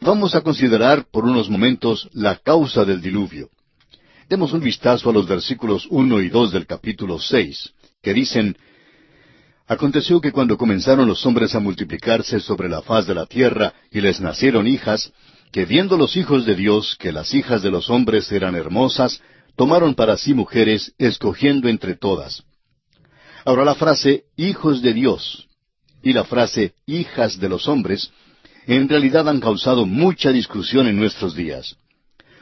Vamos a considerar por unos momentos la causa del diluvio. Demos un vistazo a los versículos 1 y 2 del capítulo 6, que dicen: Aconteció que cuando comenzaron los hombres a multiplicarse sobre la faz de la tierra, y les nacieron hijas, que viendo los hijos de Dios que las hijas de los hombres eran hermosas, tomaron para sí mujeres, escogiendo entre todas. Ahora la frase hijos de Dios y la frase hijas de los hombres en realidad han causado mucha discusión en nuestros días.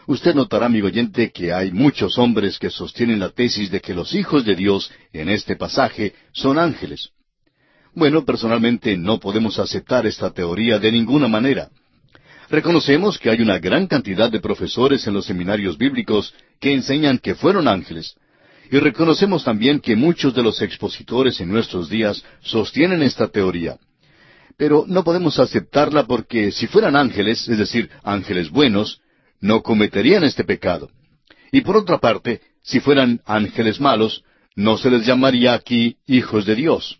Usted notará, amigo oyente, que hay muchos hombres que sostienen la tesis de que los hijos de Dios, en este pasaje, son ángeles. Bueno, personalmente no podemos aceptar esta teoría de ninguna manera. Reconocemos que hay una gran cantidad de profesores en los seminarios bíblicos que enseñan que fueron ángeles. Y reconocemos también que muchos de los expositores en nuestros días sostienen esta teoría. Pero no podemos aceptarla porque si fueran ángeles, es decir, ángeles buenos, no cometerían este pecado. Y por otra parte, si fueran ángeles malos, no se les llamaría aquí hijos de Dios.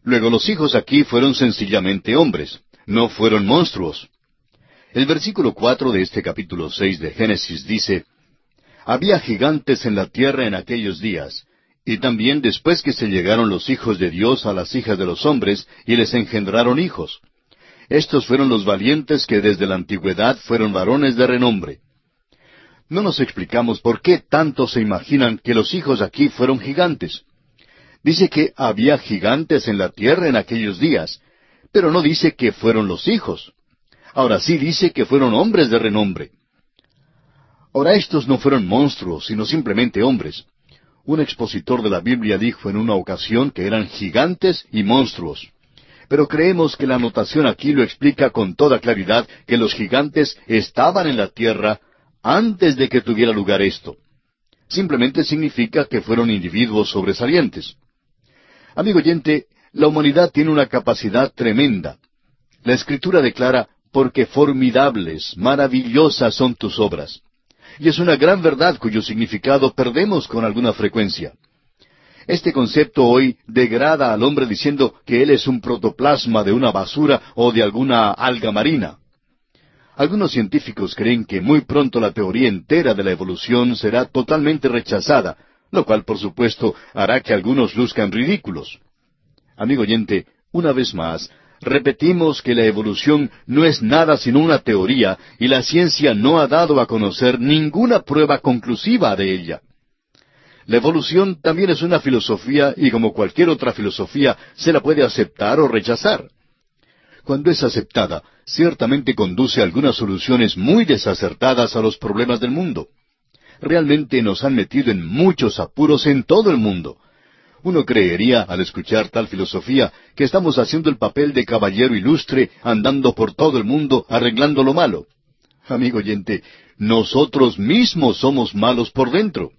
Luego los hijos aquí fueron sencillamente hombres, no fueron monstruos. El versículo 4 de este capítulo 6 de Génesis dice: Había gigantes en la tierra en aquellos días, y también después que se llegaron los hijos de Dios a las hijas de los hombres, y les engendraron hijos. Estos fueron los valientes que desde la antigüedad fueron varones de renombre. No nos explicamos por qué tanto se imaginan que los hijos aquí fueron gigantes. Dice que había gigantes en la tierra en aquellos días, pero no dice que fueron los hijos. Ahora sí dice que fueron hombres de renombre. Ahora estos no fueron monstruos, sino simplemente hombres. Un expositor de la Biblia dijo en una ocasión que eran gigantes y monstruos. Pero creemos que la anotación aquí lo explica con toda claridad que los gigantes estaban en la tierra antes de que tuviera lugar esto. Simplemente significa que fueron individuos sobresalientes. Amigo oyente, la humanidad tiene una capacidad tremenda. La Escritura declara: porque formidables, maravillosas son tus obras. Y es una gran verdad cuyo significado perdemos con alguna frecuencia. Este concepto hoy degrada al hombre diciendo que él es un protoplasma de una basura o de alguna alga marina. Algunos científicos creen que muy pronto la teoría entera de la evolución será totalmente rechazada, lo cual por supuesto hará que algunos luzcan ridículos. Amigo oyente, una vez más, repetimos que la evolución no es nada sino una teoría y la ciencia no ha dado a conocer ninguna prueba conclusiva de ella. La evolución también es una filosofía y como cualquier otra filosofía se la puede aceptar o rechazar. Cuando es aceptada, ciertamente conduce a algunas soluciones muy desacertadas a los problemas del mundo. Realmente nos han metido en muchos apuros en todo el mundo. Uno creería, al escuchar tal filosofía, que estamos haciendo el papel de caballero ilustre, andando por todo el mundo arreglando lo malo. Amigo oyente, nosotros mismos somos malos por dentro.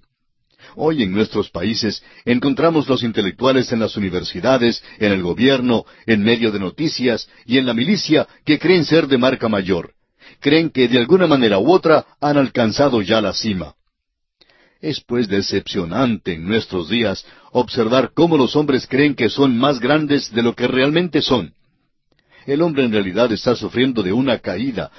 Hoy en nuestros países encontramos los intelectuales en las universidades, en el gobierno, en medio de noticias y en la milicia que creen ser de marca mayor. Creen que de alguna manera u otra han alcanzado ya la cima. Es pues decepcionante en nuestros días observar cómo los hombres creen que son más grandes de lo que realmente son. El hombre en realidad está sufriendo de una caída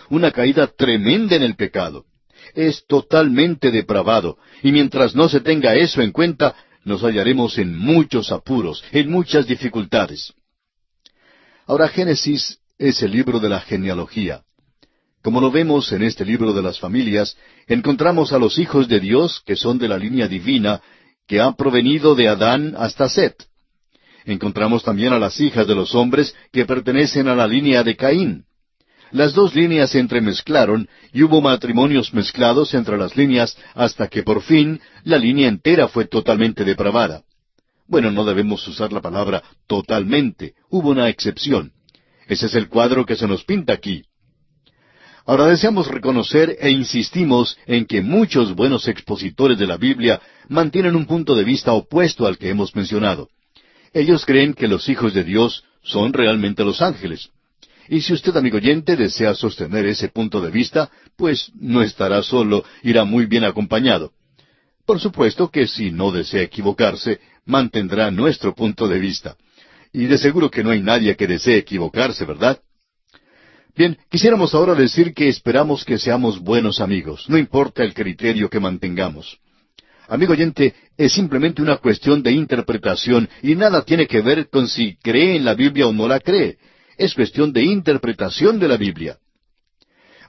tremenda en el pecado. Es totalmente depravado, y mientras no se tenga eso en cuenta, nos hallaremos en muchos apuros, en muchas dificultades. Ahora, Génesis es el libro de la genealogía. Como lo vemos en este libro de las familias, encontramos a los hijos de Dios, que son de la línea divina, que ha provenido de Adán hasta Set. Encontramos también a las hijas de los hombres, que pertenecen a la línea de Caín. Las dos líneas se entremezclaron y hubo matrimonios mezclados entre las líneas hasta que por fin la línea entera fue totalmente depravada. Bueno, no debemos usar la palabra totalmente, hubo una excepción. Ese es el cuadro que se nos pinta aquí. Ahora deseamos reconocer e insistimos en que muchos buenos expositores de la Biblia mantienen un punto de vista opuesto al que hemos mencionado. Ellos creen que los hijos de Dios son realmente los ángeles. Y si usted, amigo oyente, desea sostener ese punto de vista, pues no estará solo, irá muy bien acompañado. Por supuesto que si no desea equivocarse, mantendrá nuestro punto de vista. Y de seguro que no hay nadie que desee equivocarse, ¿verdad? Bien, quisiéramos ahora decir que esperamos que seamos buenos amigos, no importa el criterio que mantengamos. Amigo oyente, es simplemente una cuestión de interpretación y nada tiene que ver con si cree en la Biblia o no la cree. Es cuestión de interpretación de la Biblia.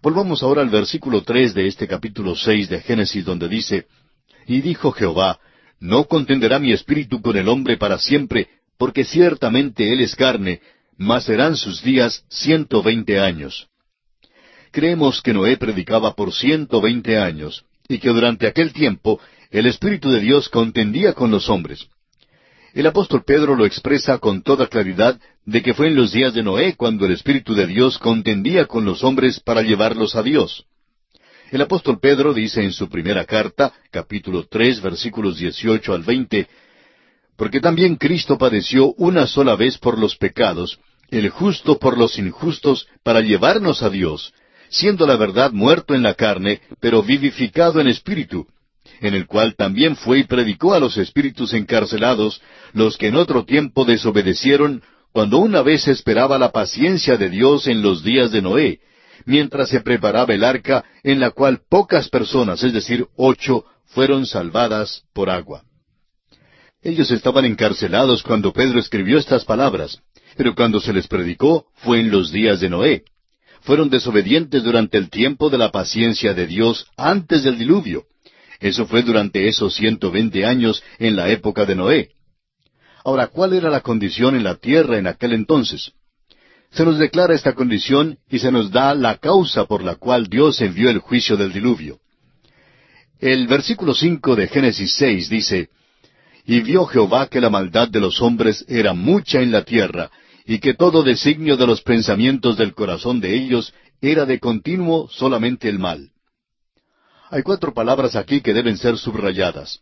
Volvamos ahora al versículo 3 de este capítulo 6 de Génesis, donde dice, «Y dijo Jehová, no contenderá mi espíritu con el hombre para siempre, porque ciertamente él es carne, mas serán sus días 120 años». Creemos que Noé predicaba por 120 años, y que durante aquel tiempo el Espíritu de Dios contendía con los hombres. El apóstol Pedro lo expresa con toda claridad de que fue en los días de Noé cuando el Espíritu de Dios contendía con los hombres para llevarlos a Dios. El apóstol Pedro dice en su primera carta, capítulo 3, versículos 18 al 20, «Porque también Cristo padeció una sola vez por los pecados, el justo por los injustos, para llevarnos a Dios, siendo la verdad muerto en la carne, pero vivificado en espíritu, en el cual también fue y predicó a los espíritus encarcelados, los que en otro tiempo desobedecieron, cuando una vez esperaba la paciencia de Dios en los días de Noé, mientras se preparaba el arca, en la cual pocas personas, es decir, 8, fueron salvadas por agua». Ellos estaban encarcelados cuando Pedro escribió estas palabras, pero cuando se les predicó fue en los días de Noé. Fueron desobedientes durante el tiempo de la paciencia de Dios antes del diluvio. Eso fue durante esos 120 años en la época de Noé. Ahora, ¿cuál era la condición en la tierra en aquel entonces? Se nos declara esta condición y se nos da la causa por la cual Dios envió el juicio del diluvio. El versículo 5 de Génesis 6 dice, «Y vio Jehová que la maldad de los hombres era mucha en la tierra, y que todo designio de los pensamientos del corazón de ellos era de continuo solamente el mal». Hay 4 palabras aquí que deben ser subrayadas.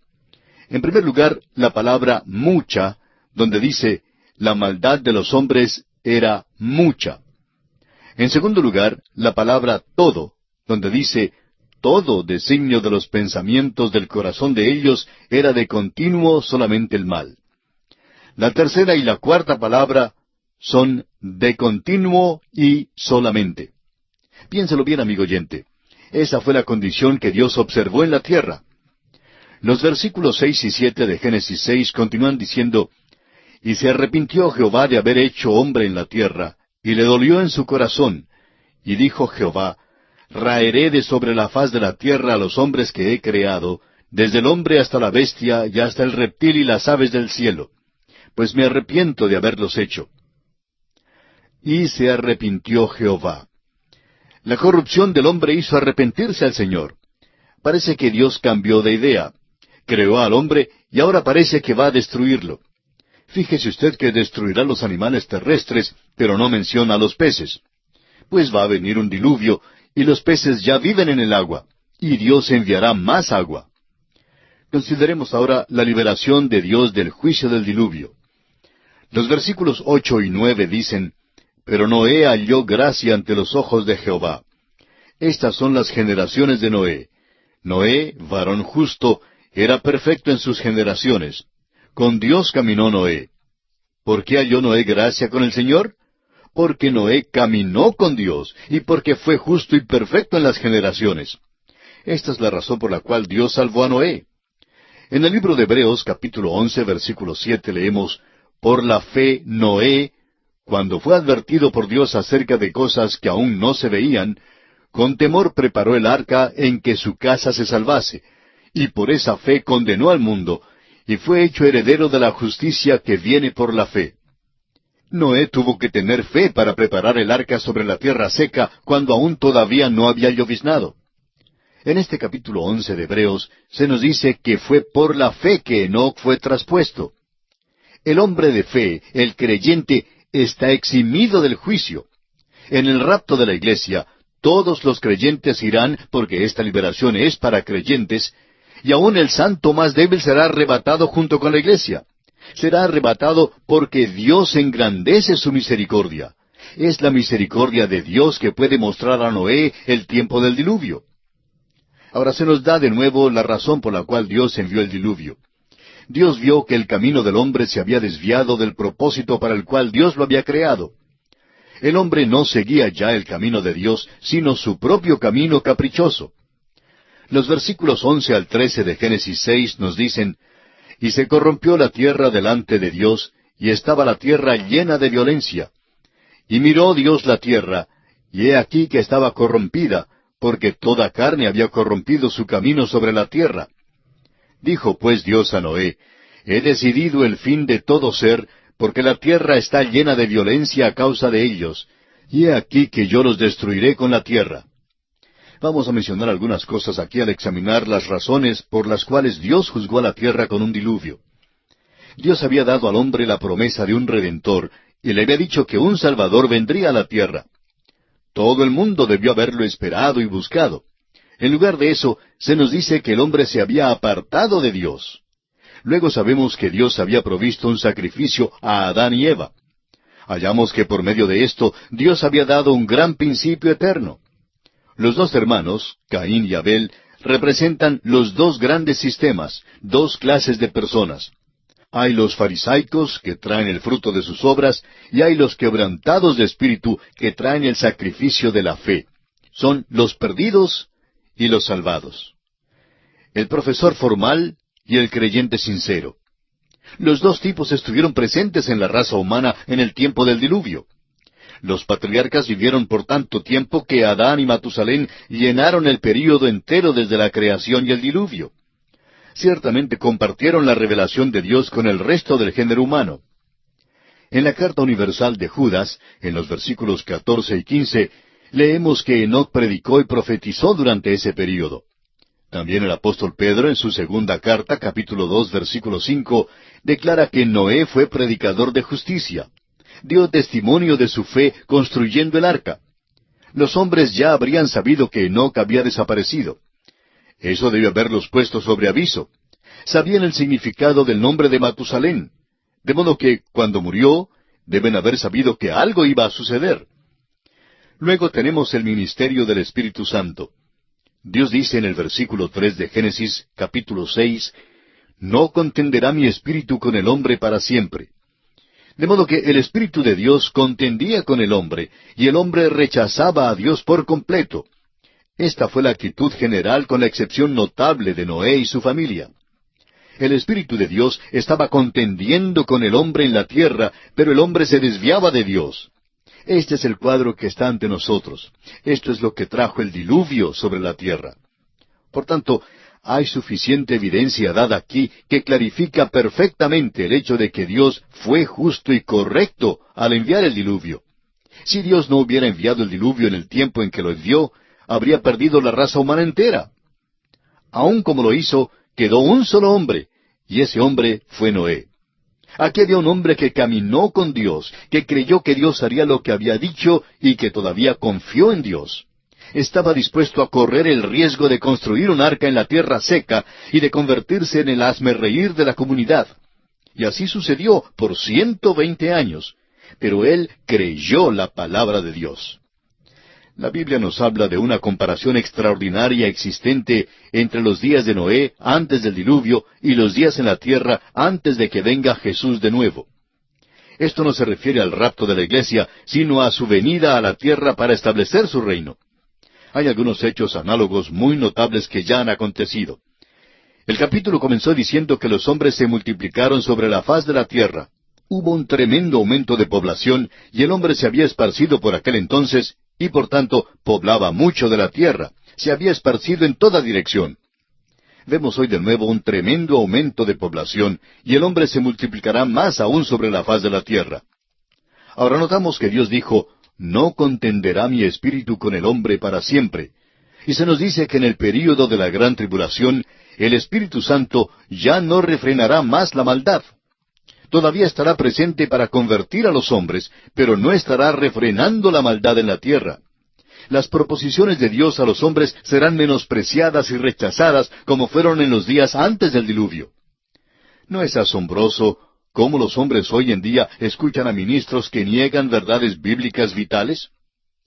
En primer lugar, la palabra mucha, donde dice, la maldad de los hombres era mucha. En segundo lugar, la palabra todo, donde dice, todo designio de los pensamientos del corazón de ellos era de continuo solamente el mal. La tercera y la cuarta palabra son de continuo y solamente. Piénselo bien, amigo oyente. Esa fue la condición que Dios observó en la tierra. Los versículos 6 y 7 de Génesis 6 continúan diciendo, «Y se arrepintió Jehová de haber hecho hombre en la tierra, y le dolió en su corazón. Y dijo Jehová, raeré de sobre la faz de la tierra a los hombres que he creado, desde el hombre hasta la bestia, y hasta el reptil y las aves del cielo, pues me arrepiento de haberlos hecho». Y se arrepintió Jehová. La corrupción del hombre hizo arrepentirse al Señor. Parece que Dios cambió de idea. Creó al hombre y ahora parece que va a destruirlo. Fíjese usted que destruirá los animales terrestres, pero no menciona a los peces. Pues va a venir un diluvio, y los peces ya viven en el agua, y Dios enviará más agua. Consideremos ahora la liberación de Dios del juicio del diluvio. Los versículos 8 y 9 dicen, «Pero Noé halló gracia ante los ojos de Jehová». Estas son las generaciones de Noé. Noé, varón justo, era perfecto en sus generaciones. Con Dios caminó Noé. ¿Por qué halló Noé gracia con el Señor? Porque Noé caminó con Dios, y porque fue justo y perfecto en las generaciones. Esta es la razón por la cual Dios salvó a Noé. En el libro de Hebreos, capítulo 11, versículo 7, leemos, «Por la fe Noé, cuando fue advertido por Dios acerca de cosas que aún no se veían, con temor preparó el arca en que su casa se salvase, y por esa fe condenó al mundo, y fue hecho heredero de la justicia que viene por la fe». Noé tuvo que tener fe para preparar el arca sobre la tierra seca cuando aún todavía no había lloviznado. En este capítulo 11 de Hebreos se nos dice que fue por la fe que Enoc fue traspuesto. El hombre de fe, el creyente, está eximido del juicio. En el rapto de la iglesia, todos los creyentes irán, porque esta liberación es para creyentes, y aún el santo más débil será arrebatado junto con la iglesia. Será arrebatado porque Dios engrandece su misericordia. Es la misericordia de Dios que puede mostrar a Noé el tiempo del diluvio. Ahora se nos da de nuevo la razón por la cual Dios envió el diluvio. Dios vio que el camino del hombre se había desviado del propósito para el cual Dios lo había creado. El hombre no seguía ya el camino de Dios, sino su propio camino caprichoso. Los versículos 11 al 13 de Génesis 6 nos dicen, «Y se corrompió la tierra delante de Dios, y estaba la tierra llena de violencia. Y miró Dios la tierra, y he aquí que estaba corrompida, porque toda carne había corrompido su camino sobre la tierra. Dijo pues Dios a Noé, He decidido el fin de todo ser, porque la tierra está llena de violencia a causa de ellos, y he aquí que yo los destruiré con la tierra». Vamos a mencionar algunas cosas aquí al examinar las razones por las cuales Dios juzgó a la tierra con un diluvio. Dios había dado al hombre la promesa de un Redentor, y le había dicho que un Salvador vendría a la tierra. Todo el mundo debió haberlo esperado y buscado. En lugar de eso, se nos dice que el hombre se había apartado de Dios. Luego sabemos que Dios había provisto un sacrificio a Adán y Eva. Hallamos que por medio de esto, Dios había dado un gran principio eterno. Los dos hermanos, Caín y Abel, representan los dos grandes sistemas, dos clases de personas. Hay los farisaicos, que traen el fruto de sus obras, y hay los quebrantados de espíritu, que traen el sacrificio de la fe. Son los perdidos y los salvados. El profesor formal y el creyente sincero. Los dos tipos estuvieron presentes en la raza humana en el tiempo del diluvio. Los patriarcas vivieron por tanto tiempo que Adán y Matusalén llenaron el período entero desde la creación y el diluvio. Ciertamente compartieron la revelación de Dios con el resto del género humano. En la carta universal de Judas, en los versículos 14 y 15, leemos que Enoc predicó y profetizó durante ese período. También el apóstol Pedro, en su segunda carta, capítulo 2, versículo 5, declara que Noé fue predicador de justicia. Dio testimonio de su fe construyendo el arca. Los hombres ya habrían sabido que Enoc había desaparecido. Eso debió haberlos puesto sobre aviso. Sabían el significado del nombre de Matusalén. De modo que, cuando murió, deben haber sabido que algo iba a suceder. Luego tenemos el ministerio del Espíritu Santo. Dios dice en el versículo 3 de Génesis, capítulo 6, «No contenderá mi espíritu con el hombre para siempre». De modo que el Espíritu de Dios contendía con el hombre, y el hombre rechazaba a Dios por completo. Esta fue la actitud general con la excepción notable de Noé y su familia. El Espíritu de Dios estaba contendiendo con el hombre en la tierra, pero el hombre se desviaba de Dios. Este es el cuadro que está ante nosotros. Esto es lo que trajo el diluvio sobre la tierra. Por tanto, hay suficiente evidencia dada aquí que clarifica perfectamente el hecho de que Dios fue justo y correcto al enviar el diluvio. Si Dios no hubiera enviado el diluvio en el tiempo en que lo envió, habría perdido la raza humana entera. Aun como lo hizo, quedó un solo hombre, y ese hombre fue Noé. Aquí había un hombre que caminó con Dios, que creyó que Dios haría lo que había dicho y que todavía confió en Dios. Estaba dispuesto a correr el riesgo de construir un arca en la tierra seca y de convertirse en el hazmerreír de la comunidad. Y así sucedió por 120 años. Pero él creyó la palabra de Dios. La Biblia nos habla de una comparación extraordinaria existente entre los días de Noé antes del diluvio y los días en la tierra antes de que venga Jesús de nuevo. Esto no se refiere al rapto de la iglesia, sino a su venida a la tierra para establecer su reino. Hay algunos hechos análogos muy notables que ya han acontecido. El capítulo comenzó diciendo que los hombres se multiplicaron sobre la faz de la tierra. Hubo un tremendo aumento de población y el hombre se había esparcido por aquel entonces y por tanto poblaba mucho de la tierra. Se había esparcido en toda dirección. Vemos hoy de nuevo un tremendo aumento de población y el hombre se multiplicará más aún sobre la faz de la tierra. Ahora notamos que Dios dijo, «No contenderá mi espíritu con el hombre para siempre». Y se nos dice que en el período de la gran tribulación, el Espíritu Santo ya no refrenará más la maldad. Todavía estará presente para convertir a los hombres, pero no estará refrenando la maldad en la tierra. Las proposiciones de Dios a los hombres serán menospreciadas y rechazadas como fueron en los días antes del diluvio. ¿No es asombroso cómo los hombres hoy en día escuchan a ministros que niegan verdades bíblicas vitales?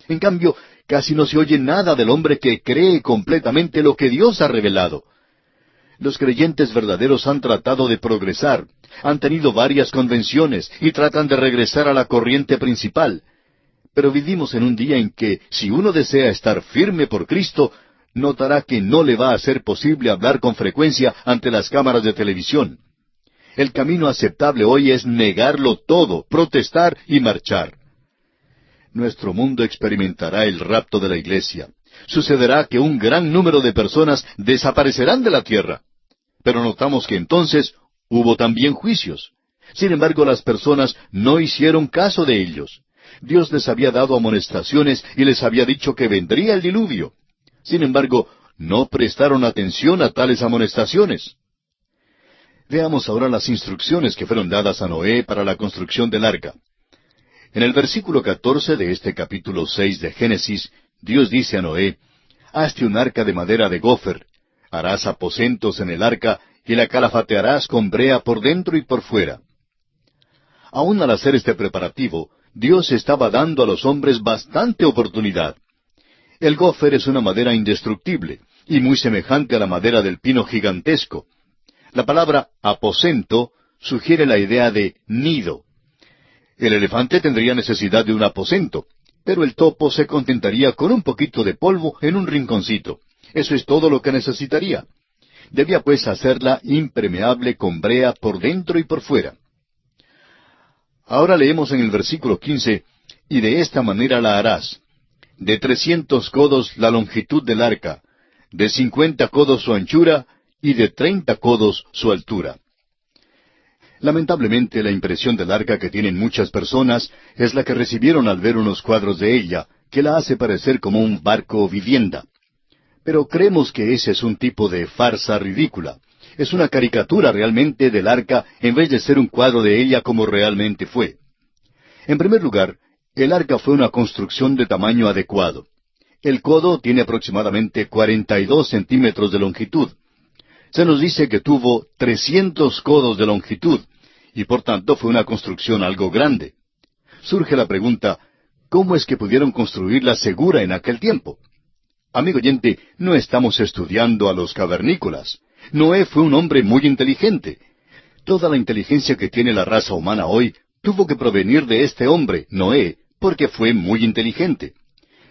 En cambio, casi no se oye nada del hombre que cree completamente lo que Dios ha revelado. Los creyentes verdaderos han tratado de progresar, han tenido varias convenciones y tratan de regresar a la corriente principal. Pero vivimos en un día en que, si uno desea estar firme por Cristo, notará que no le va a ser posible hablar con frecuencia ante las cámaras de televisión. El camino aceptable hoy es negarlo todo, protestar y marchar. Nuestro mundo experimentará el rapto de la iglesia. Sucederá que un gran número de personas desaparecerán de la tierra. Pero notamos que entonces hubo también juicios. Sin embargo, las personas no hicieron caso de ellos. Dios les había dado amonestaciones y les había dicho que vendría el diluvio. Sin embargo, no prestaron atención a tales amonestaciones. Veamos ahora las instrucciones que fueron dadas a Noé para la construcción del arca. En el versículo 14 de este capítulo 6 de Génesis, Dios dice a Noé, «Hazte un arca de madera de gofer, harás aposentos en el arca y la calafatearás con brea por dentro y por fuera». Aún al hacer este preparativo, Dios estaba dando a los hombres bastante oportunidad. El gofer es una madera indestructible y muy semejante a la madera del pino gigantesco. La palabra aposento sugiere la idea de nido. El elefante tendría necesidad de un aposento, pero el topo se contentaría con un poquito de polvo en un rinconcito. Eso es todo lo que necesitaría. Debía pues hacerla impermeable con brea por dentro y por fuera. Ahora leemos en el versículo 15, «Y de esta manera la harás. De 300 codos la longitud del arca, de 50 codos su anchura, y de 30 codos su altura». Lamentablemente, la impresión del arca que tienen muchas personas es la que recibieron al ver unos cuadros de ella, que la hace parecer como un barco vivienda. Pero creemos que ese es un tipo de farsa ridícula. Es una caricatura realmente del arca en vez de ser un cuadro de ella como realmente fue. En primer lugar, el arca fue una construcción de tamaño adecuado. El codo tiene aproximadamente 42 centímetros de longitud. Se nos dice que tuvo 300 codos de longitud, y por tanto fue una construcción algo grande. Surge la pregunta, ¿cómo es que pudieron construirla segura en aquel tiempo? Amigo oyente, no estamos estudiando a los cavernícolas. Noé fue un hombre muy inteligente. Toda la inteligencia que tiene la raza humana hoy tuvo que provenir de este hombre, Noé, porque fue muy inteligente.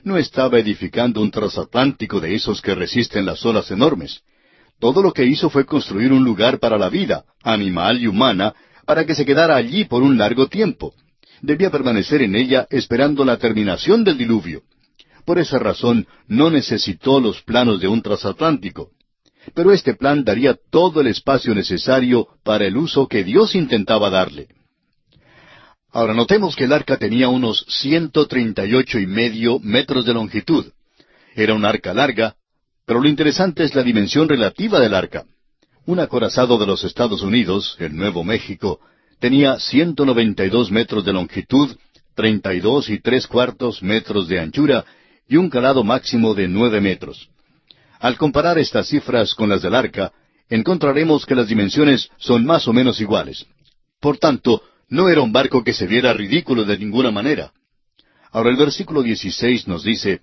No estaba edificando un transatlántico de esos que resisten las olas enormes. Todo lo que hizo fue construir un lugar para la vida, animal y humana, para que se quedara allí por un largo tiempo. Debía permanecer en ella esperando la terminación del diluvio. Por esa razón no necesitó los planos de un transatlántico. Pero este plan daría todo el espacio necesario para el uso que Dios intentaba darle. Ahora notemos que el arca tenía unos 138,5 metros de longitud. Era un arca larga, pero lo interesante es la dimensión relativa del arca. Un acorazado de los Estados Unidos, el Nuevo México, tenía 192 metros de longitud, 32 3/4 metros de anchura y un calado máximo de 9 metros. Al comparar estas cifras con las del arca, encontraremos que las dimensiones son más o menos iguales. Por tanto, no era un barco que se viera ridículo de ninguna manera. Ahora el versículo 16 nos dice,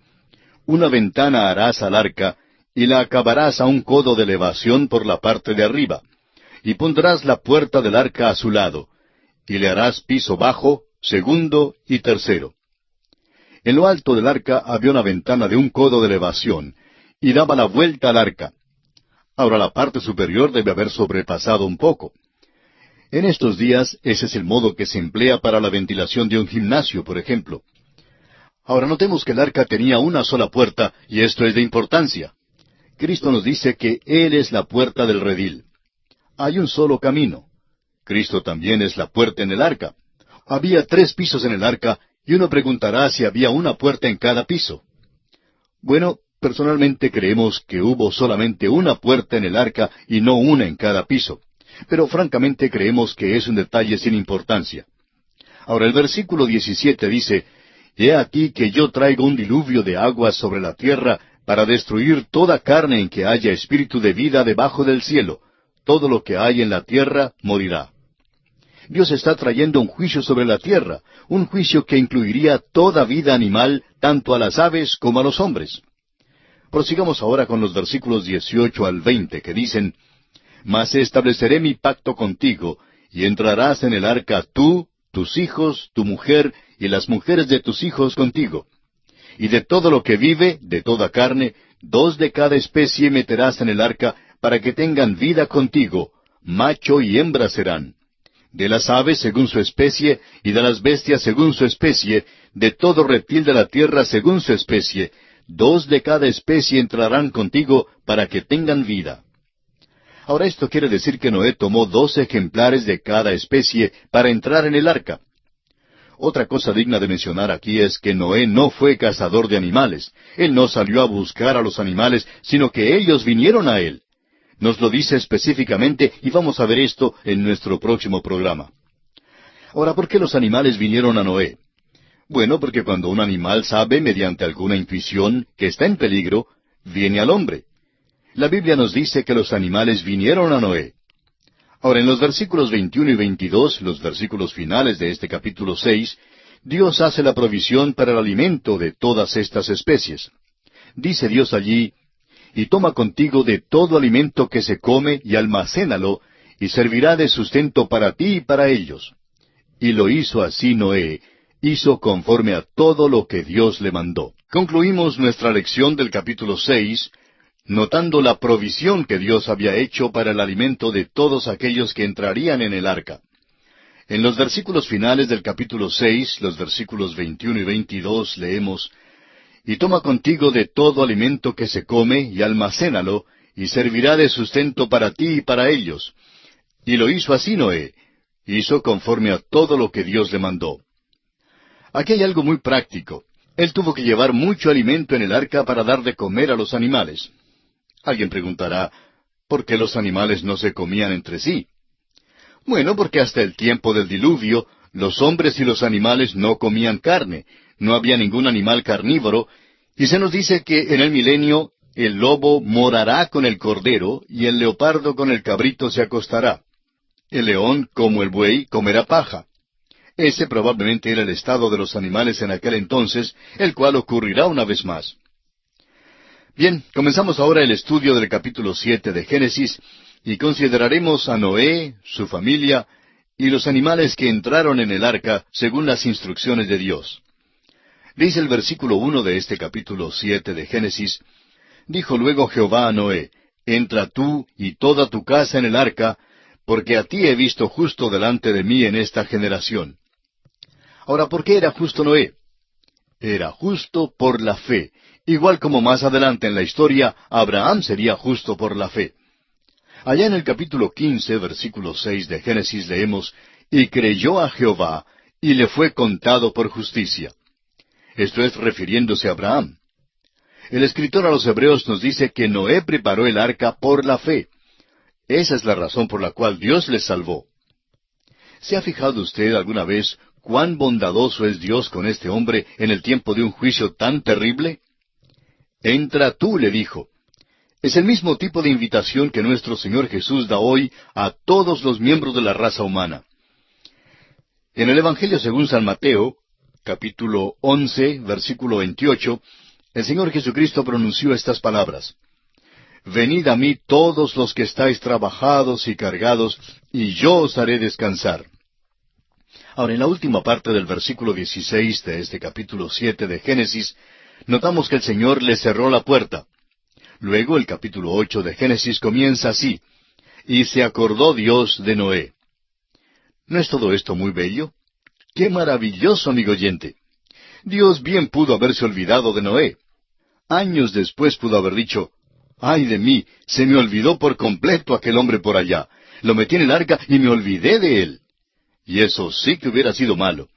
«Una ventana harás al arca, y la acabarás a un codo de elevación por la parte de arriba, y pondrás la puerta del arca a su lado, y le harás piso bajo, segundo y tercero». En lo alto del arca había una ventana de un codo de elevación, y daba la vuelta al arca. Ahora la parte superior debe haber sobrepasado un poco. En estos días, ese es el modo que se emplea para la ventilación de un gimnasio, por ejemplo. Ahora notemos que el arca tenía una sola puerta, y esto es de importancia. Cristo nos dice que Él es la puerta del redil. Hay un solo camino. Cristo también es la puerta en el arca. Había 3 pisos en el arca, y uno preguntará si había una puerta en cada piso. Bueno, personalmente creemos que hubo solamente una puerta en el arca y no una en cada piso. Pero francamente creemos que es un detalle sin importancia. Ahora el versículo 17 dice, «He aquí que yo traigo un diluvio de aguas sobre la tierra para destruir toda carne en que haya espíritu de vida debajo del cielo. Todo lo que hay en la tierra morirá». Dios está trayendo un juicio sobre la tierra, un juicio que incluiría toda vida animal, tanto a las aves como a los hombres. Prosigamos ahora con los versículos 18 al 20, que dicen, «Mas estableceré mi pacto contigo, y entrarás en el arca tú, tus hijos, tu mujer, y las mujeres de tus hijos contigo. Y de todo lo que vive, de toda carne, 2 de cada especie meterás en el arca, para que tengan vida contigo, macho y hembra serán. De las aves según su especie, y de las bestias según su especie, de todo reptil de la tierra según su especie, 2 de cada especie entrarán contigo, para que tengan vida. Ahora esto quiere decir que Noé tomó 2 ejemplares de cada especie para entrar en el arca. Otra cosa digna de mencionar aquí es que Noé no fue cazador de animales. Él no salió a buscar a los animales, sino que ellos vinieron a él. Nos lo dice específicamente y vamos a ver esto en nuestro próximo programa. Ahora, ¿por qué los animales vinieron a Noé? Bueno, porque cuando un animal sabe mediante alguna intuición que está en peligro, viene al hombre. La Biblia nos dice que los animales vinieron a Noé. Ahora, en los versículos 21 y 22, los versículos finales de este capítulo 6, Dios hace la provisión para el alimento de todas estas especies. Dice Dios allí, y toma contigo de todo alimento que se come y almacénalo, y servirá de sustento para ti y para ellos. Y lo hizo así Noé, hizo conforme a todo lo que Dios le mandó. Concluimos nuestra lección del capítulo 6, notando la provisión que Dios había hecho para el alimento de todos aquellos que entrarían en el arca. En los versículos finales del capítulo 6, los versículos 21 y 22, leemos, y toma contigo de todo alimento que se come, y almacénalo, y servirá de sustento para ti y para ellos. Y lo hizo así Noé, hizo conforme a todo lo que Dios le mandó. Aquí hay algo muy práctico. Él tuvo que llevar mucho alimento en el arca para dar de comer a los animales. Alguien preguntará, ¿por qué los animales no se comían entre sí? Bueno, porque hasta el tiempo del diluvio, los hombres y los animales no comían carne, no había ningún animal carnívoro, y se nos dice que en el milenio el lobo morará con el cordero, y el leopardo con el cabrito se acostará. El león, como el buey, comerá paja. Ese probablemente era el estado de los animales en aquel entonces, el cual ocurrirá una vez más. Bien, comenzamos ahora el estudio del capítulo 7 de Génesis, y consideraremos a Noé, su familia, y los animales que entraron en el arca según las instrucciones de Dios. Dice el versículo 1 de este capítulo 7 de Génesis, dijo luego Jehová a Noé, entra tú y toda tu casa en el arca, porque a ti he visto justo delante de mí en esta generación. Ahora, ¿por qué era justo Noé? Era justo por la fe, igual como más adelante en la historia, Abraham sería justo por la fe. Allá en el capítulo 15, versículo 6 de Génesis leemos, y creyó a Jehová, y le fue contado por justicia. Esto es refiriéndose a Abraham. El escritor a los Hebreos nos dice que Noé preparó el arca por la fe. Esa es la razón por la cual Dios les salvó. ¿Se ha fijado usted alguna vez cuán bondadoso es Dios con este hombre en el tiempo de un juicio tan terrible? Entra tú, le dijo. Es el mismo tipo de invitación que nuestro Señor Jesús da hoy a todos los miembros de la raza humana. En el Evangelio según San Mateo, capítulo 11, versículo 28, el Señor Jesucristo pronunció estas palabras. Venid a mí todos los que estáis trabajados y cargados, y yo os haré descansar. Ahora, en la última parte del versículo 16 de este capítulo 7 de Génesis, notamos que el Señor le cerró la puerta. Luego el capítulo 8 de Génesis comienza así, y se acordó Dios de Noé. ¿No es todo esto muy bello? ¡Qué maravilloso, amigo oyente! Dios bien pudo haberse olvidado de Noé. Años después pudo haber dicho, ¡ay de mí! Se me olvidó por completo aquel hombre por allá. Lo metí en el arca y me olvidé de él. Y eso sí que hubiera sido malo.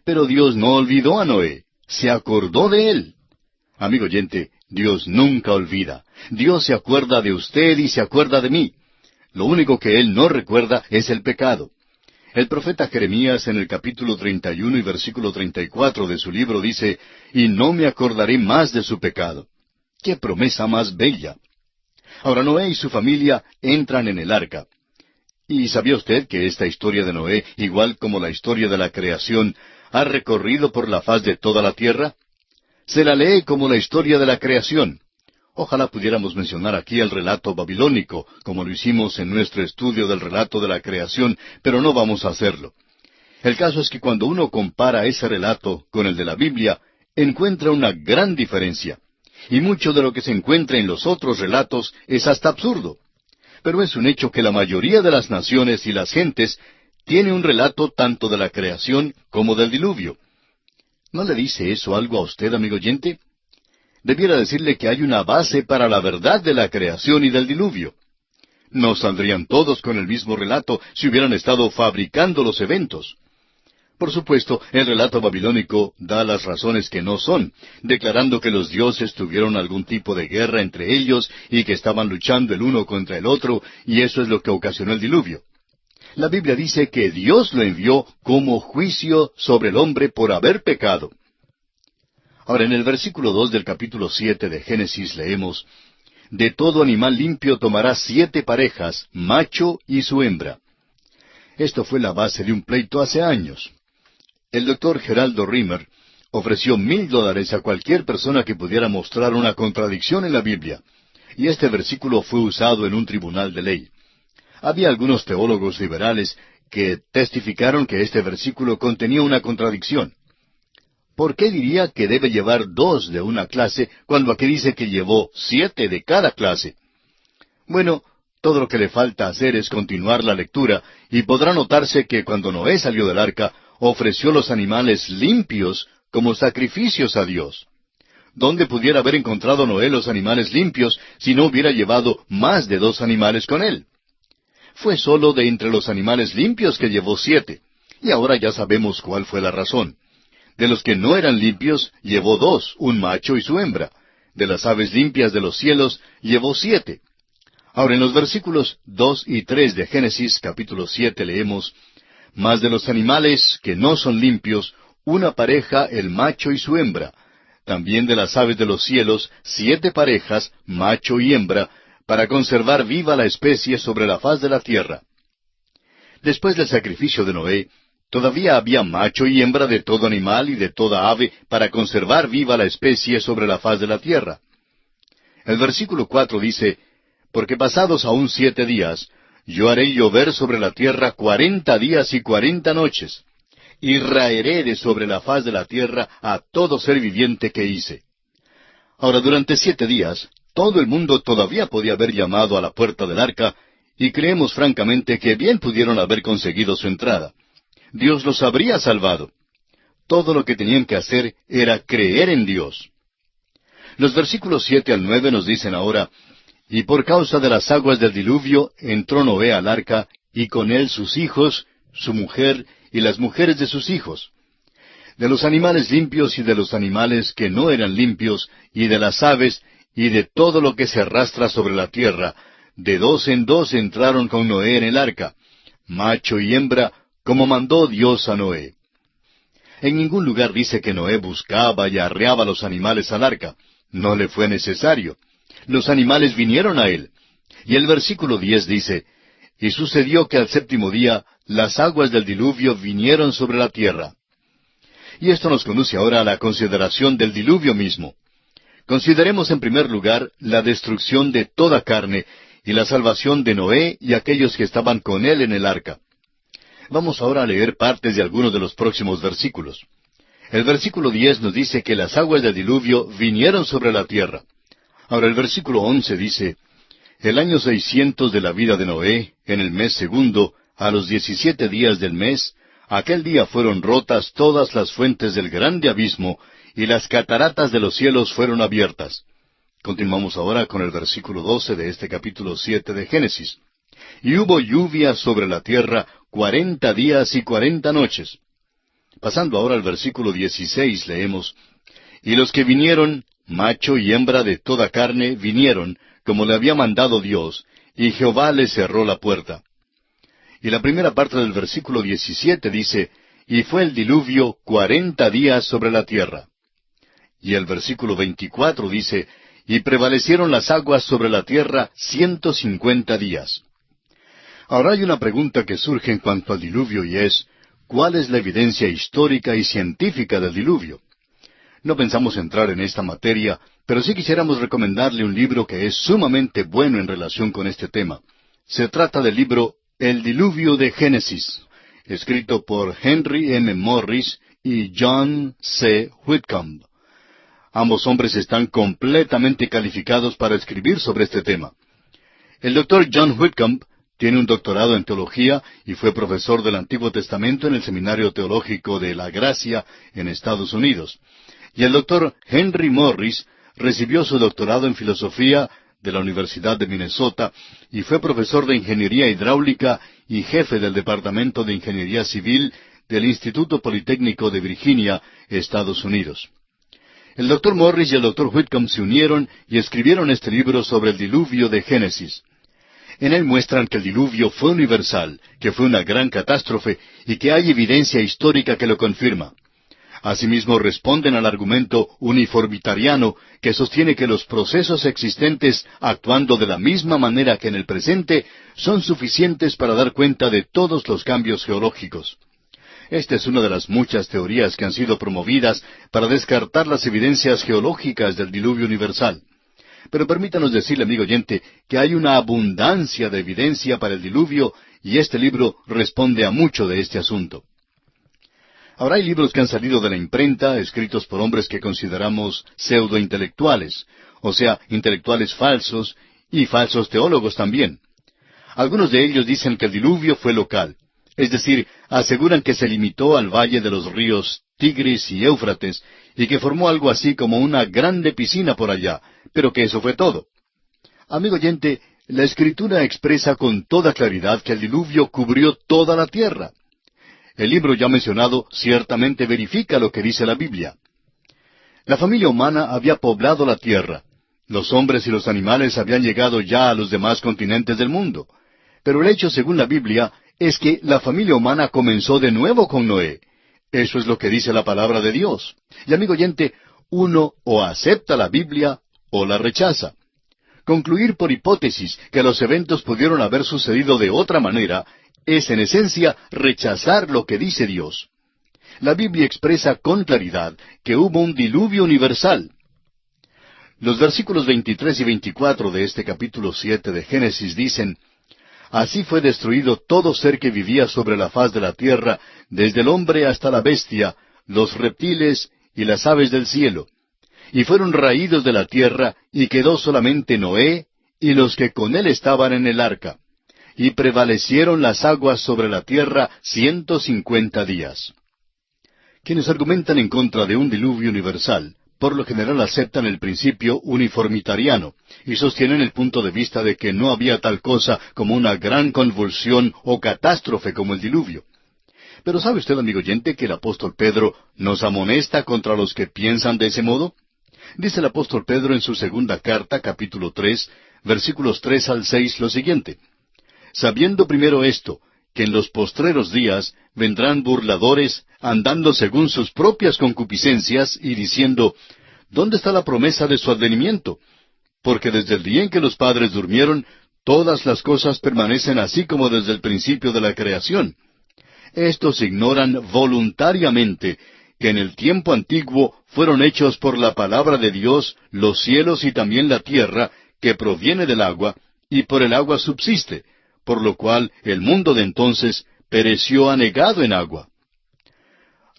Pero Dios no olvidó a Noé. Se acordó de él. Amigo oyente, Dios nunca olvida. Dios se acuerda de usted y se acuerda de mí. Lo único que Él no recuerda es el pecado. El profeta Jeremías en el capítulo 31 y versículo 34 de su libro dice, y no me acordaré más de su pecado. ¡Qué promesa más bella! Ahora Noé y su familia entran en el arca. ¿Y sabía usted que esta historia de Noé, igual como la historia de la creación, ha recorrido por la faz de toda la tierra? Se la lee como la historia de la creación. Ojalá pudiéramos mencionar aquí el relato babilónico, como lo hicimos en nuestro estudio del relato de la creación, pero no vamos a hacerlo. El caso es que cuando uno compara ese relato con el de la Biblia, encuentra una gran diferencia. Y mucho de lo que se encuentra en los otros relatos es hasta absurdo. Pero es un hecho que la mayoría de las naciones y las gentes tiene un relato tanto de la creación como del diluvio. ¿No le dice eso algo a usted, amigo oyente? Debiera decirle que hay una base para la verdad de la creación y del diluvio. No saldrían todos con el mismo relato si hubieran estado fabricando los eventos. Por supuesto, el relato babilónico da las razones que no son, declarando que los dioses tuvieron algún tipo de guerra entre ellos y que estaban luchando el uno contra el otro, y eso es lo que ocasionó el diluvio. La Biblia dice que Dios lo envió como juicio sobre el hombre por haber pecado. Ahora, en el versículo 2 del capítulo 7 de Génesis leemos: «De todo animal limpio tomará 7 parejas, macho y su hembra». Esto fue la base de un pleito hace años. El doctor Geraldo Rimmer ofreció $1,000 a cualquier persona que pudiera mostrar una contradicción en la Biblia, y este versículo fue usado en un tribunal de ley. Había algunos teólogos liberales que testificaron que este versículo contenía una contradicción. ¿Por qué diría que debe llevar 2 de una clase cuando aquí dice que llevó 7 de cada clase? Bueno, todo lo que le falta hacer es continuar la lectura, y podrá notarse que cuando Noé salió del arca, ofreció los animales limpios como sacrificios a Dios. ¿Dónde pudiera haber encontrado Noé los animales limpios si no hubiera llevado más de 2 animales con él? Fue solo de entre los animales limpios que llevó 7, y ahora ya sabemos cuál fue la razón. De los que no eran limpios, llevó 2, un macho y su hembra. De las aves limpias de los cielos, llevó 7. Ahora, en los versículos 2 y 3 de Génesis capítulo 7 leemos: «Mas de los animales que no son limpios, una pareja el macho y su hembra. También de las aves de los cielos, 7 parejas, macho y hembra, para conservar viva la especie sobre la faz de la tierra». Después del sacrificio de Noé, todavía había macho y hembra de todo animal y de toda ave para conservar viva la especie sobre la faz de la tierra. El versículo 4 dice: «Porque pasados aún 7 días, yo haré llover sobre la tierra 40 días y 40 noches, y raeré de sobre la faz de la tierra a todo ser viviente que hice». Ahora, durante 7 días, todo el mundo todavía podía haber llamado a la puerta del arca, y creemos francamente que bien pudieron haber conseguido su entrada. Dios los habría salvado. Todo lo que tenían que hacer era creer en Dios. Los versículos 7 al 9 nos dicen ahora: «Y por causa de las aguas del diluvio entró Noé al arca, y con él sus hijos, su mujer y las mujeres de sus hijos. De los animales limpios y de los animales que no eran limpios, y de las aves, y de todo lo que se arrastra sobre la tierra, de 2 en 2 entraron con Noé en el arca, macho y hembra, como mandó Dios a Noé». En ningún lugar dice que Noé buscaba y arreaba los animales al arca. No le fue necesario. Los animales vinieron a él. Y el versículo 10 dice: «Y sucedió que al 7º día las aguas del diluvio vinieron sobre la tierra». Y esto nos conduce ahora a la consideración del diluvio mismo. Consideremos en primer lugar la destrucción de toda carne y la salvación de Noé y aquellos que estaban con él en el arca. Vamos ahora a leer partes de algunos de los próximos versículos. El versículo 10 nos dice que las aguas del diluvio vinieron sobre la tierra. Ahora el versículo 11 dice: «El año 600 de la vida de Noé, en el mes 2, a los 17 días del mes, aquel día fueron rotas todas las fuentes del grande abismo, y las cataratas de los cielos fueron abiertas». Continuamos ahora con el versículo 12 de este capítulo 7 de Génesis. «Y hubo lluvia sobre la tierra 40 días y 40 noches». Pasando ahora al versículo 16 leemos: «Y los que vinieron, macho y hembra de toda carne, vinieron, como le había mandado Dios, y Jehová les cerró la puerta». Y la primera parte del versículo 17 dice: «Y fue el diluvio 40 días sobre la tierra». Y el versículo 24 dice: «Y prevalecieron las aguas sobre la tierra 150 días». Ahora hay una pregunta que surge en cuanto al diluvio, y es: ¿cuál es la evidencia histórica y científica del diluvio? No pensamos entrar en esta materia, pero sí quisiéramos recomendarle un libro que es sumamente bueno en relación con este tema. Se trata del libro El Diluvio de Génesis. escrito por Henry M. Morris y John C. Whitcomb. Ambos hombres están completamente calificados para escribir sobre este tema. El doctor John Whitcomb tiene un doctorado en teología y fue profesor del Antiguo Testamento en el Seminario Teológico de la Gracia en Estados Unidos. Y el doctor Henry Morris recibió su doctorado en filosofía de la Universidad de Minnesota y fue profesor de ingeniería hidráulica y jefe del Departamento de Ingeniería Civil del Instituto Politécnico de Virginia, Estados Unidos. El doctor Morris y el doctor Whitcomb se unieron y escribieron este libro sobre el diluvio de Génesis. En él muestran que el diluvio fue universal, que fue una gran catástrofe y que hay evidencia histórica que lo confirma. Asimismo, responden al argumento uniformitariano que sostiene que los procesos existentes, actuando de la misma manera que en el presente, son suficientes para dar cuenta de todos los cambios geológicos. Esta es una de las muchas teorías que han sido promovidas para descartar las evidencias geológicas del diluvio universal. Pero permítanos decirle, amigo oyente, que hay una abundancia de evidencia para el diluvio y este libro responde a mucho de este asunto. Ahora hay libros que han salido de la imprenta, escritos por hombres que consideramos pseudointelectuales, o sea, intelectuales falsos y falsos teólogos también. Algunos de ellos dicen que el diluvio fue local, es decir, aseguran que se limitó al valle de los ríos Tigris y Éufrates y que formó algo así como una grande piscina por allá, pero que eso fue todo. Amigo oyente, la Escritura expresa con toda claridad que el diluvio cubrió toda la tierra. El libro ya mencionado ciertamente verifica lo que dice la Biblia. La familia humana había poblado la tierra. Los hombres y los animales habían llegado ya a los demás continentes del mundo. Pero el hecho, según la Biblia, es que la familia humana comenzó de nuevo con Noé. Eso es lo que dice la palabra de Dios. Y amigo oyente, uno o acepta la Biblia o la rechaza. Concluir por hipótesis que los eventos pudieron haber sucedido de otra manera es en esencia rechazar lo que dice Dios. La Biblia expresa con claridad que hubo un diluvio universal. Los versículos 23 y 24 de este capítulo 7 de Génesis dicen: Así fue destruido todo ser que vivía sobre la faz de la tierra, desde el hombre hasta la bestia, los reptiles y las aves del cielo. Y fueron raídos de la tierra, y quedó solamente Noé y los que con él estaban en el arca. Y prevalecieron las aguas sobre la tierra 150 días. Quienes argumentan en contra de un diluvio universal, por lo general aceptan el principio uniformitariano, y sostienen el punto de vista de que no había tal cosa como una gran convulsión o catástrofe como el diluvio. Pero ¿sabe usted, amigo oyente, que el apóstol Pedro nos amonesta contra los que piensan de ese modo? Dice el apóstol Pedro en su segunda carta, capítulo 3, versículos 3 al 6, lo siguiente: Sabiendo primero esto, que en los postreros días vendrán burladores, andando según sus propias concupiscencias, y diciendo: ¿Dónde está la promesa de su advenimiento? Porque desde el día en que los padres durmieron, todas las cosas permanecen así como desde el principio de la creación. Estos ignoran voluntariamente que en el tiempo antiguo fueron hechos por la palabra de Dios los cielos y también la tierra, que proviene del agua, y por el agua subsiste, por lo cual el mundo de entonces pereció anegado en agua.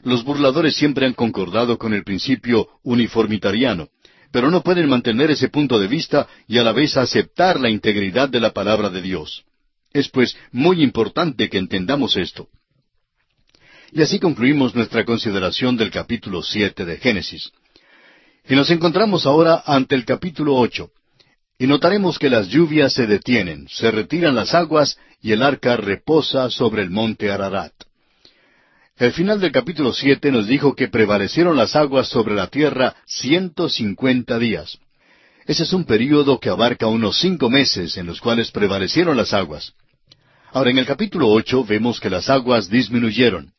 Los burladores siempre han concordado con el principio uniformitariano, pero no pueden mantener ese punto de vista y a la vez aceptar la integridad de la palabra de Dios. Es pues muy importante que entendamos esto. Y así concluimos nuestra consideración del capítulo 7 de Génesis. Y nos encontramos ahora ante el capítulo 8. Y notaremos que las lluvias se detienen, se retiran las aguas y el arca reposa sobre el monte Ararat. El final del capítulo 7 nos dijo que prevalecieron las aguas sobre la tierra 150 días. Ese es un período que abarca unos 5 meses en los cuales prevalecieron las aguas. Ahora, en el capítulo 8 vemos que las aguas disminuyeron.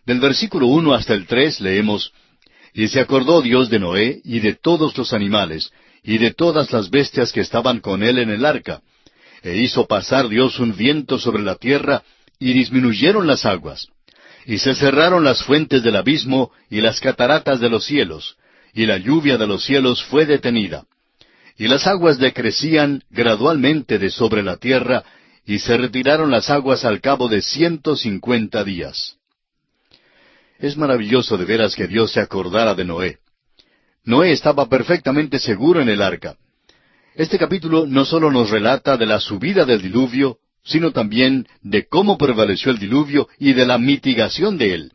Del versículo 1 hasta el 3 leemos: Y se acordó Dios de Noé y de todos los animales, y de todas las bestias que estaban con él en el arca. E hizo pasar Dios un viento sobre la tierra, y disminuyeron las aguas. Y se cerraron las fuentes del abismo, y las cataratas de los cielos, y la lluvia de los cielos fue detenida. Y las aguas decrecían gradualmente de sobre la tierra, y se retiraron las aguas al cabo de 150 días. Es maravilloso de veras que Dios se acordara de Noé. Noé estaba perfectamente seguro en el arca. Este capítulo no solo nos relata de la subida del diluvio, sino también de cómo prevaleció el diluvio y de la mitigación de él.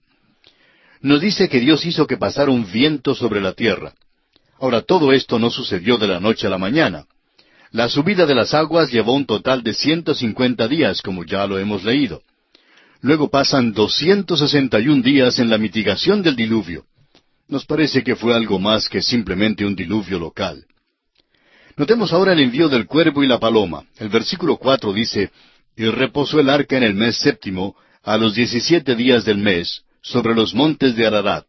Nos dice que Dios hizo que pasara un viento sobre la tierra. Ahora, todo esto no sucedió de la noche a la mañana. La subida de las aguas llevó un total de 150 días, como ya lo hemos leído. Luego pasan 261 días en la mitigación del diluvio. Nos parece que fue algo más que simplemente un diluvio local. Notemos ahora el envío del cuervo y la paloma. El versículo 4 dice, «Y reposó el arca en el mes séptimo, a los 17 días del mes, sobre los montes de Ararat».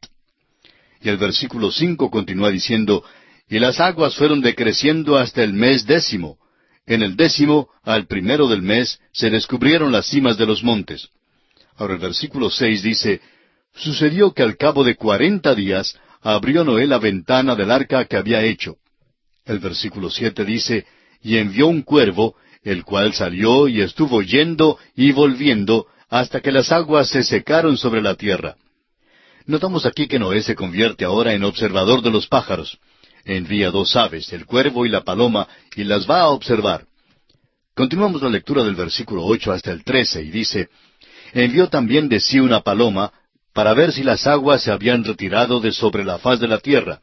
Y el versículo 5 continúa diciendo, «Y las aguas fueron decreciendo hasta el mes décimo. En el décimo, al primero del mes, se descubrieron las cimas de los montes». Ahora el versículo 6 dice, «Sucedió que al cabo de 40 días abrió Noé la ventana del arca que había hecho». El versículo 7 dice, «Y envió un cuervo, el cual salió y estuvo yendo y volviendo hasta que las aguas se secaron sobre la tierra». Notamos aquí que Noé se convierte ahora en observador de los pájaros. Envía dos aves, el cuervo y la paloma, y las va a observar. Continuamos la lectura del versículo 8 hasta el 13, y dice, «Envió también de sí una paloma, para ver si las aguas se habían retirado de sobre la faz de la tierra.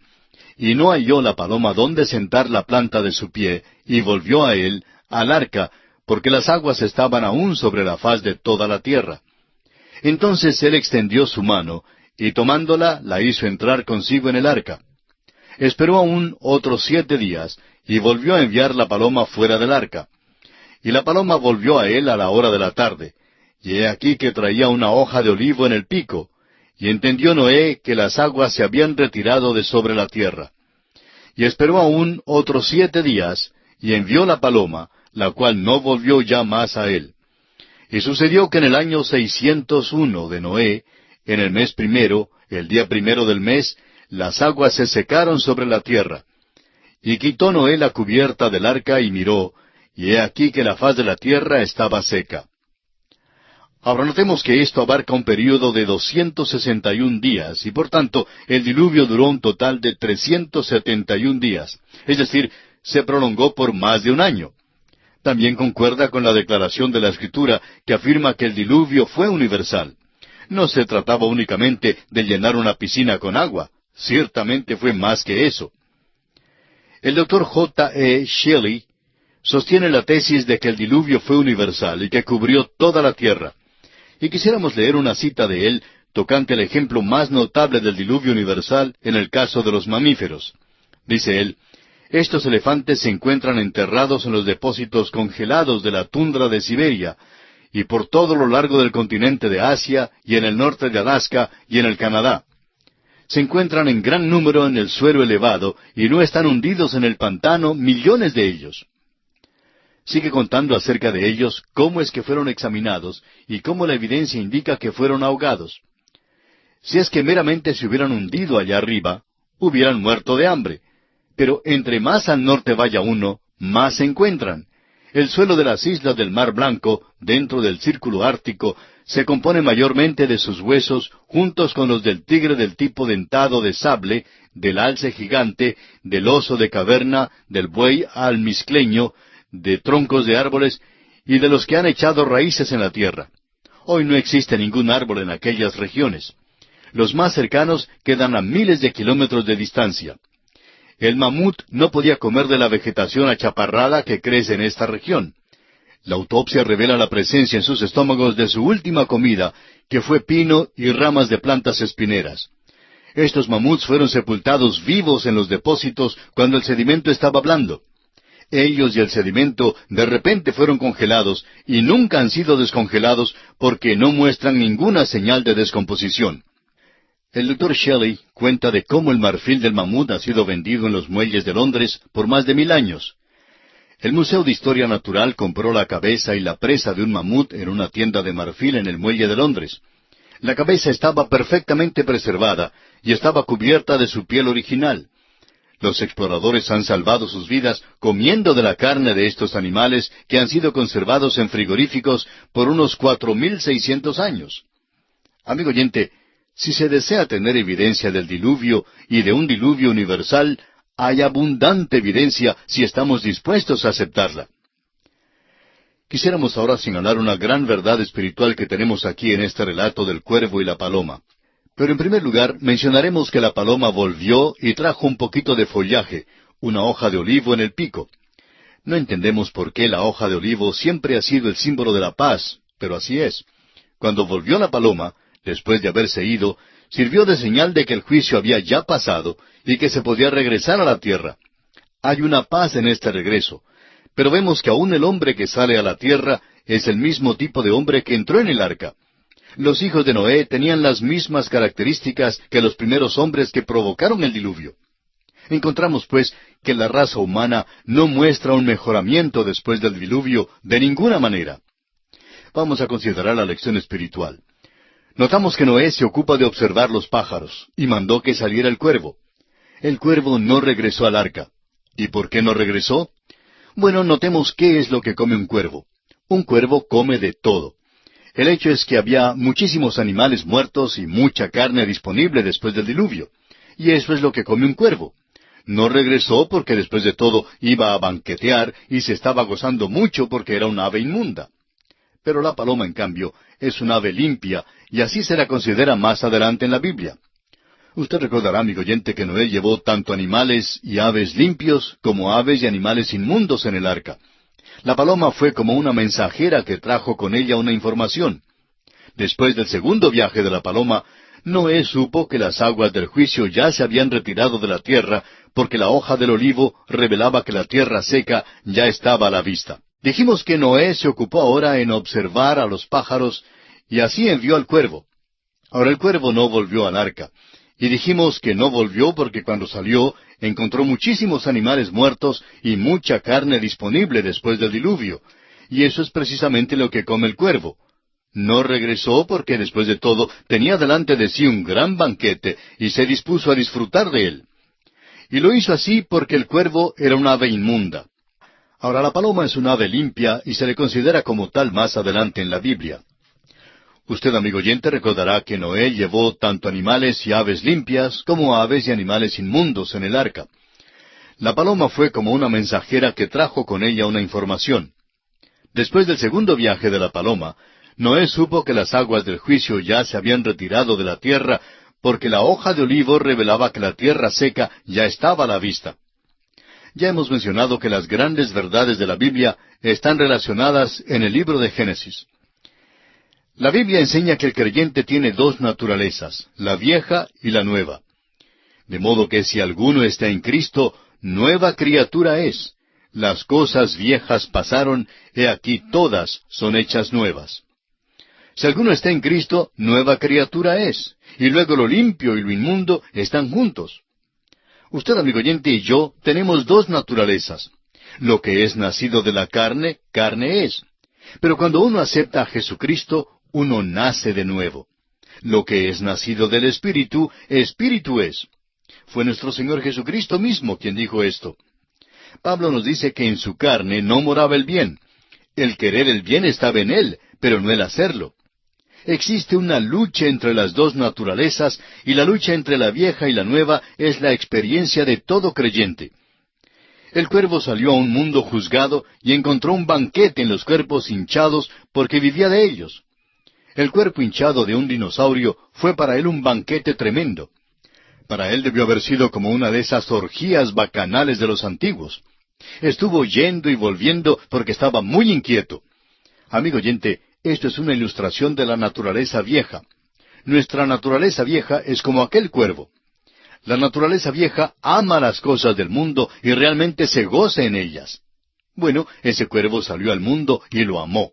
Y no halló la paloma dónde sentar la planta de su pie, y volvió a él, al arca, porque las aguas estaban aún sobre la faz de toda la tierra. Entonces él extendió su mano, y tomándola, la hizo entrar consigo en el arca. Esperó aún otros 7 días, y volvió a enviar la paloma fuera del arca. Y la paloma volvió a él a la hora de la tarde, y he aquí que traía una hoja de olivo en el pico, y entendió Noé que las aguas se habían retirado de sobre la tierra. Y esperó aún otros 7 días, y envió la paloma, la cual no volvió ya más a él. Y sucedió que en el año 601 de Noé, en el mes primero, el día primero del mes, las aguas se secaron sobre la tierra. Y quitó Noé la cubierta del arca y miró, y he aquí que la faz de la tierra estaba seca. Ahora notemos que esto abarca un período de 261 días, y por tanto el diluvio duró un total de 371 días, es decir, se prolongó por más de un año. También concuerda con la declaración de la Escritura que afirma que el diluvio fue universal. No se trataba únicamente de llenar una piscina con agua, ciertamente fue más que eso. El doctor J. E. Shelley sostiene la tesis de que el diluvio fue universal y que cubrió toda la tierra. Y quisiéramos leer una cita de él tocante el ejemplo más notable del diluvio universal en el caso de los mamíferos. Dice él, «Estos elefantes se encuentran enterrados en los depósitos congelados de la tundra de Siberia, y por todo lo largo del continente de Asia, y en el norte de Alaska, y en el Canadá. Se encuentran en gran número en el suelo elevado, y no están hundidos en el pantano millones de ellos». Sigue contando acerca de ellos cómo es que fueron examinados, y cómo la evidencia indica que fueron ahogados. Si es que meramente se hubieran hundido allá arriba, hubieran muerto de hambre. Pero entre más al norte vaya uno, más se encuentran. El suelo de las islas del Mar Blanco, dentro del círculo ártico, se compone mayormente de sus huesos, juntos con los del tigre del tipo dentado de sable, del alce gigante, del oso de caverna, del buey almizcleño, de troncos de árboles, y de los que han echado raíces en la tierra. Hoy no existe ningún árbol en aquellas regiones. Los más cercanos quedan a miles de kilómetros de distancia. El mamut no podía comer de la vegetación achaparrada que crece en esta región. La autopsia revela la presencia en sus estómagos de su última comida, que fue pino y ramas de plantas espineras. Estos mamuts fueron sepultados vivos en los depósitos cuando el sedimento estaba blando. Ellos y el sedimento de repente fueron congelados y nunca han sido descongelados porque no muestran ninguna señal de descomposición. El Dr. Shelley cuenta de cómo el marfil del mamut ha sido vendido en los muelles de Londres por más de 1000 años. El Museo de Historia Natural compró la cabeza y la presa de un mamut en una tienda de marfil en el muelle de Londres. La cabeza estaba perfectamente preservada y estaba cubierta de su piel original. Los exploradores han salvado sus vidas comiendo de la carne de estos animales que han sido conservados en frigoríficos por unos 4.600 años. Amigo oyente, si se desea tener evidencia del diluvio y de un diluvio universal, hay abundante evidencia si estamos dispuestos a aceptarla. Quisiéramos ahora señalar una gran verdad espiritual que tenemos aquí en este relato del cuervo y la paloma. Pero en primer lugar, mencionaremos que la paloma volvió y trajo un poquito de follaje, una hoja de olivo en el pico. No entendemos por qué la hoja de olivo siempre ha sido el símbolo de la paz, pero así es. Cuando volvió la paloma, después de haberse ido, sirvió de señal de que el juicio había ya pasado y que se podía regresar a la tierra. Hay una paz en este regreso, pero vemos que aún el hombre que sale a la tierra es el mismo tipo de hombre que entró en el arca. Los hijos de Noé tenían las mismas características que los primeros hombres que provocaron el diluvio. Encontramos, pues, que la raza humana no muestra un mejoramiento después del diluvio de ninguna manera. Vamos a considerar la lección espiritual. Notamos que Noé se ocupa de observar los pájaros y mandó que saliera el cuervo. El cuervo no regresó al arca. ¿Y por qué no regresó? Bueno, notemos qué es lo que come un cuervo. Un cuervo come de todo. El hecho es que había muchísimos animales muertos y mucha carne disponible después del diluvio. Y eso es lo que come un cuervo. No regresó porque después de todo iba a banquetear y se estaba gozando mucho porque era un ave inmunda. Pero la paloma, en cambio, es un ave limpia y así se la considera más adelante en la Biblia. Usted recordará, amigo oyente, que Noé llevó tanto animales y aves limpios como aves y animales inmundos en el arca. La paloma fue como una mensajera que trajo con ella una información. Después del segundo viaje de la paloma, Noé supo que las aguas del juicio ya se habían retirado de la tierra, porque la hoja del olivo revelaba que la tierra seca ya estaba a la vista. Dijimos que Noé se ocupó ahora en observar a los pájaros, y así envió al cuervo. Ahora el cuervo no volvió al arca. Y dijimos que no volvió porque cuando salió encontró muchísimos animales muertos y mucha carne disponible después del diluvio. Y eso es precisamente lo que come el cuervo. No regresó porque después de todo tenía delante de sí un gran banquete y se dispuso a disfrutar de él. Y lo hizo así porque el cuervo era un ave inmunda. Ahora la paloma es un ave limpia y se le considera como tal más adelante en la Biblia. Usted, amigo oyente, recordará que Noé llevó tanto animales y aves limpias como aves y animales inmundos en el arca. La paloma fue como una mensajera que trajo con ella una información. Después del segundo viaje de la paloma, Noé supo que las aguas del juicio ya se habían retirado de la tierra, porque la hoja de olivo revelaba que la tierra seca ya estaba a la vista. Ya hemos mencionado que las grandes verdades de la Biblia están relacionadas en el libro de Génesis. La Biblia enseña que el creyente tiene dos naturalezas, la vieja y la nueva. De modo que si alguno está en Cristo, nueva criatura es. Las cosas viejas pasaron, he aquí todas son hechas nuevas. Si alguno está en Cristo, nueva criatura es. Y luego lo limpio y lo inmundo están juntos. Usted, amigo oyente, y yo tenemos dos naturalezas. Lo que es nacido de la carne, carne es. Pero cuando uno acepta a Jesucristo, uno nace de nuevo. Lo que es nacido del Espíritu, Espíritu es. Fue nuestro Señor Jesucristo mismo quien dijo esto. Pablo nos dice que en su carne no moraba el bien. El querer el bien estaba en él, pero no el hacerlo. Existe una lucha entre las dos naturalezas, y la lucha entre la vieja y la nueva es la experiencia de todo creyente. El cuervo salió a un mundo juzgado y encontró un banquete en los cuerpos hinchados porque vivía de ellos. El cuerpo hinchado de un dinosaurio fue para él un banquete tremendo. Para él debió haber sido como una de esas orgías bacanales de los antiguos. Estuvo yendo y volviendo porque estaba muy inquieto. Amigo oyente, esto es una ilustración de la naturaleza vieja. Nuestra naturaleza vieja es como aquel cuervo. La naturaleza vieja ama las cosas del mundo y realmente se goza en ellas. Bueno, ese cuervo salió al mundo y lo amó.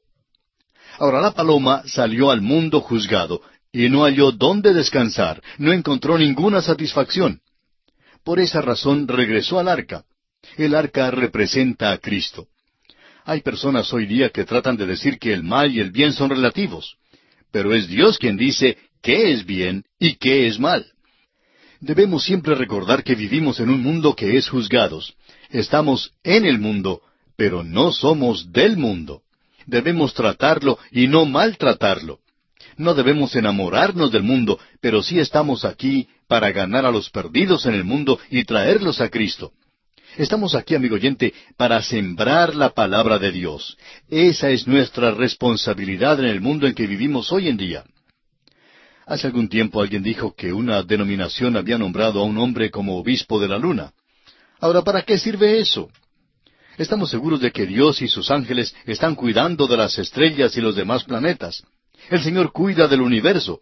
Ahora la paloma salió al mundo juzgado y no halló dónde descansar, no encontró ninguna satisfacción. Por esa razón regresó al arca. El arca representa a Cristo. Hay personas hoy día que tratan de decir que el mal y el bien son relativos, pero es Dios quien dice qué es bien y qué es mal. Debemos siempre recordar que vivimos en un mundo que es juzgados. Estamos en el mundo, pero no somos del mundo. Debemos tratarlo y no maltratarlo. No debemos enamorarnos del mundo, pero sí estamos aquí para ganar a los perdidos en el mundo y traerlos a Cristo. Estamos aquí, amigo oyente, para sembrar la palabra de Dios. Esa es nuestra responsabilidad en el mundo en que vivimos hoy en día. Hace algún tiempo alguien dijo que una denominación había nombrado a un hombre como obispo de la luna. Ahora, ¿para qué sirve eso? Estamos seguros de que Dios y sus ángeles están cuidando de las estrellas y los demás planetas. El Señor cuida del universo.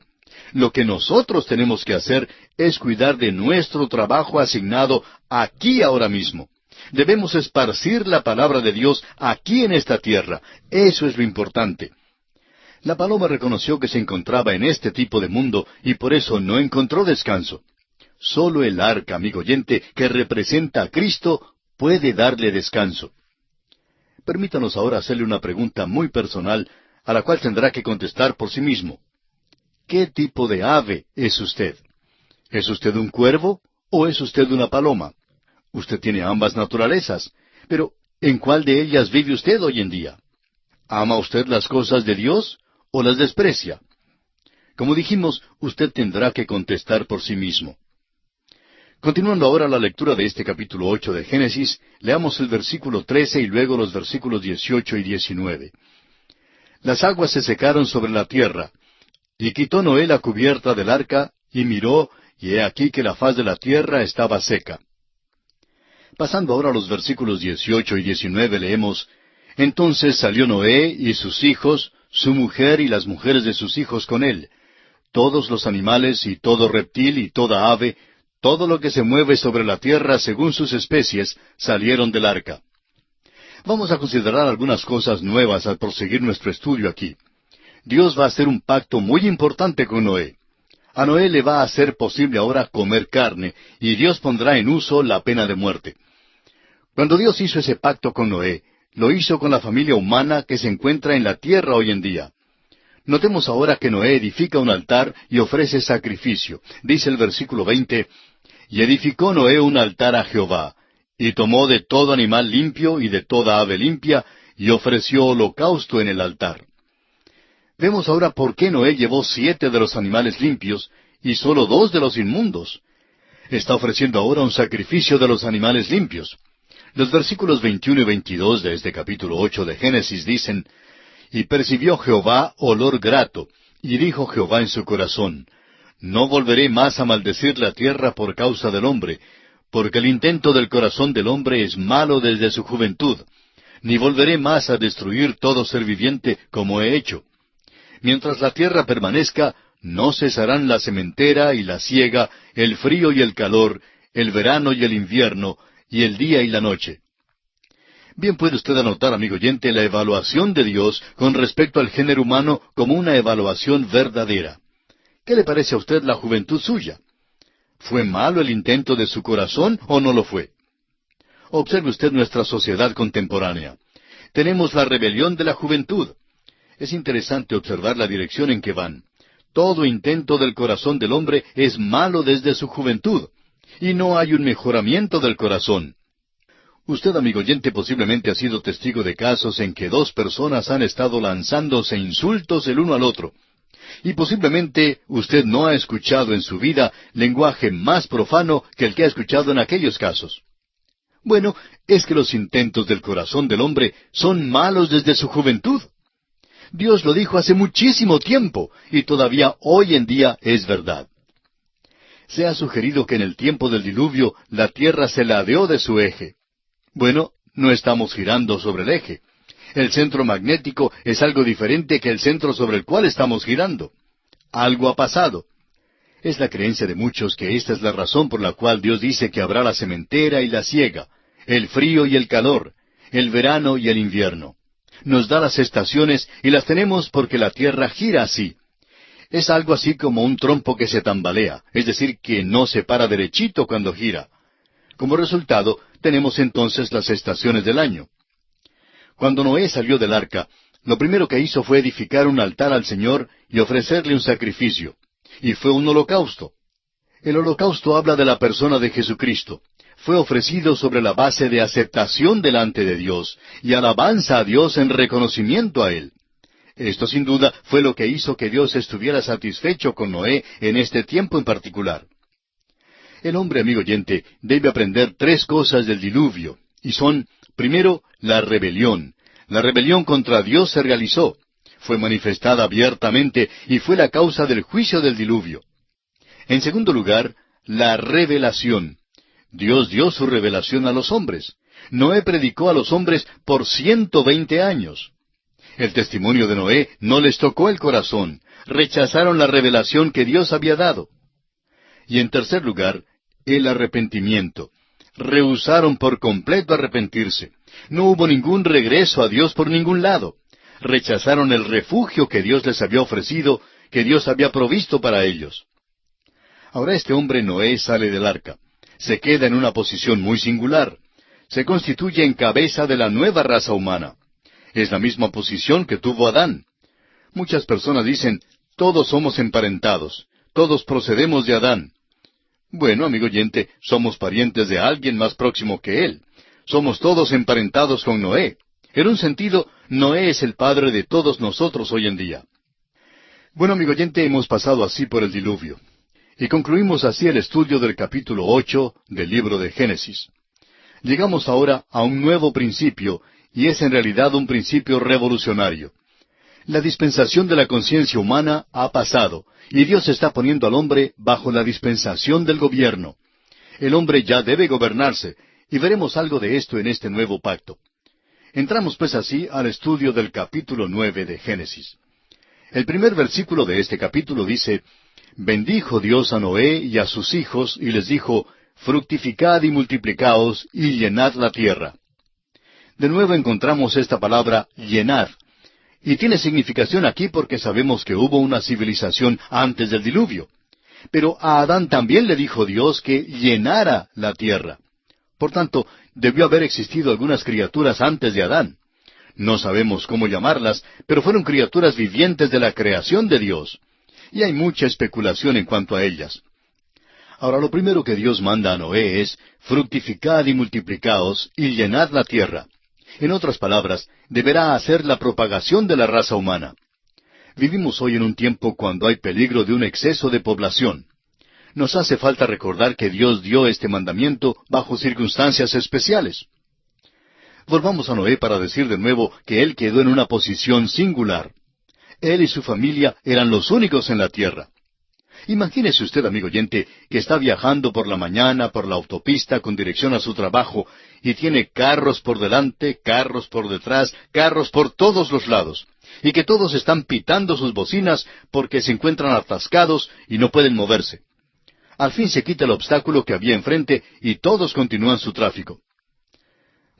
Lo que nosotros tenemos que hacer es cuidar de nuestro trabajo asignado aquí ahora mismo. Debemos esparcir la palabra de Dios aquí en esta tierra. Eso es lo importante. La paloma reconoció que se encontraba en este tipo de mundo y por eso no encontró descanso. Solo el arca, amigo oyente, que representa a Cristo, puede darle descanso. Permítanos ahora hacerle una pregunta muy personal, a la cual tendrá que contestar por sí mismo. ¿Qué tipo de ave es usted? ¿Es usted un cuervo o es usted una paloma? Usted tiene ambas naturalezas, pero ¿en cuál de ellas vive usted hoy en día? ¿Ama usted las cosas de Dios o las desprecia? Como dijimos, usted tendrá que contestar por sí mismo. Continuando ahora la lectura de este capítulo 8 de Génesis, leamos el versículo 13 y luego los versículos 18 y 19. Las aguas se secaron sobre la tierra, y quitó Noé la cubierta del arca, y miró, y he aquí que la faz de la tierra estaba seca. Pasando ahora a los versículos 18 y 19 leemos, Entonces salió Noé y sus hijos, su mujer y las mujeres de sus hijos con él, todos los animales y todo reptil y toda ave, todo lo que se mueve sobre la tierra según sus especies, salieron del arca. Vamos a considerar algunas cosas nuevas al proseguir nuestro estudio aquí. Dios va a hacer un pacto muy importante con Noé. A Noé le va a ser posible ahora comer carne, y Dios pondrá en uso la pena de muerte. Cuando Dios hizo ese pacto con Noé, lo hizo con la familia humana que se encuentra en la tierra hoy en día. Notemos ahora que Noé edifica un altar y ofrece sacrificio. Dice el versículo 20, Y edificó Noé un altar a Jehová, y tomó de todo animal limpio y de toda ave limpia, y ofreció holocausto en el altar. Vemos ahora por qué Noé llevó 7 de los animales limpios y solo 2 de los inmundos. Está ofreciendo ahora un sacrificio de los animales limpios. Los versículos 21 y 22 de este capítulo 8 de Génesis dicen, Y percibió Jehová olor grato, y dijo Jehová en su corazón, No volveré más a maldecir la tierra por causa del hombre, porque el intento del corazón del hombre es malo desde su juventud, ni volveré más a destruir todo ser viviente como he hecho. Mientras la tierra permanezca, no cesarán la sementera y la siega, el frío y el calor, el verano y el invierno, y el día y la noche. Bien puede usted anotar, amigo oyente, la evaluación de Dios con respecto al género humano como una evaluación verdadera. ¿Qué le parece a usted la juventud suya? ¿Fue malo el intento de su corazón o no lo fue? Observe usted nuestra sociedad contemporánea. Tenemos la rebelión de la juventud. Es interesante observar la dirección en que van. Todo intento del corazón del hombre es malo desde su juventud, y no hay un mejoramiento del corazón. Usted, amigo oyente, posiblemente ha sido testigo de casos en que 2 personas han estado lanzándose insultos el uno al otro. Y posiblemente usted no ha escuchado en su vida lenguaje más profano que el que ha escuchado en aquellos casos. Bueno, es que los intentos del corazón del hombre son malos desde su juventud. Dios lo dijo hace muchísimo tiempo, y todavía hoy en día es verdad. Se ha sugerido que en el tiempo del diluvio la tierra se ladeó de su eje. Bueno, no estamos girando sobre el eje. El centro magnético es algo diferente que el centro sobre el cual estamos girando. Algo ha pasado. Es la creencia de muchos que esta es la razón por la cual Dios dice que habrá la sementera y la siega, el frío y el calor, el verano y el invierno. Nos da las estaciones y las tenemos porque la tierra gira así. Es algo así como un trompo que se tambalea, es decir, que no se para derechito cuando gira. Como resultado, tenemos entonces las estaciones del año. Cuando Noé salió del arca, lo primero que hizo fue edificar un altar al Señor y ofrecerle un sacrificio. Y fue un holocausto. El holocausto habla de la persona de Jesucristo. Fue ofrecido sobre la base de aceptación delante de Dios y alabanza a Dios en reconocimiento a Él. Esto sin duda fue lo que hizo que Dios estuviera satisfecho con Noé en este tiempo en particular. El hombre, amigo oyente, debe aprender tres cosas del diluvio, y son, primero, la rebelión. La rebelión contra Dios se realizó, fue manifestada abiertamente y fue la causa del juicio del diluvio. En segundo lugar, la revelación. Dios dio su revelación a los hombres. Noé predicó a los hombres por 120 años. El testimonio de Noé no les tocó el corazón. Rechazaron la revelación que Dios había dado. Y en tercer lugar, el arrepentimiento. Rehusaron por completo arrepentirse. No hubo ningún regreso a Dios por ningún lado. Rechazaron el refugio que Dios les había ofrecido, que Dios había provisto para ellos. Ahora este hombre Noé sale del arca. Se queda en una posición muy singular. Se constituye en cabeza de la nueva raza humana. Es la misma posición que tuvo Adán. Muchas personas dicen, todos somos emparentados, todos procedemos de Adán. Bueno, amigo oyente, somos parientes de alguien más próximo que él. Somos todos emparentados con Noé. En un sentido, Noé es el padre de todos nosotros hoy en día. Bueno, amigo oyente, hemos pasado así por el diluvio. Y concluimos así el estudio del capítulo 8 del libro de Génesis. Llegamos ahora a un nuevo principio, y es en realidad un principio revolucionario. La dispensación de la conciencia humana ha pasado, y Dios está poniendo al hombre bajo la dispensación del gobierno. El hombre ya debe gobernarse, y veremos algo de esto en este nuevo pacto. Entramos pues así al estudio del capítulo 9 de Génesis. El primer versículo de este capítulo dice, «Bendijo Dios a Noé y a sus hijos, y les dijo, fructificad y multiplicaos, y llenad la tierra». De nuevo encontramos esta palabra, llenad. Y tiene significación aquí porque sabemos que hubo una civilización antes del diluvio. Pero a Adán también le dijo Dios que llenara la tierra. Por tanto, debió haber existido algunas criaturas antes de Adán. No sabemos cómo llamarlas, pero fueron criaturas vivientes de la creación de Dios. Y hay mucha especulación en cuanto a ellas. Ahora, lo primero que Dios manda a Noé es, fructificad y multiplicaos, y llenad la tierra. En otras palabras, deberá hacer la propagación de la raza humana. Vivimos hoy en un tiempo cuando hay peligro de un exceso de población. Nos hace falta recordar que Dios dio este mandamiento bajo circunstancias especiales. Volvamos a Noé para decir de nuevo que él quedó en una posición singular. Él y su familia eran los únicos en la tierra. Imagínese usted, amigo oyente, que está viajando por la mañana por la autopista con dirección a su trabajo y tiene carros por delante, carros por detrás, carros por todos los lados, y que todos están pitando sus bocinas porque se encuentran atascados y no pueden moverse. Al fin se quita el obstáculo que había enfrente y todos continúan su tráfico.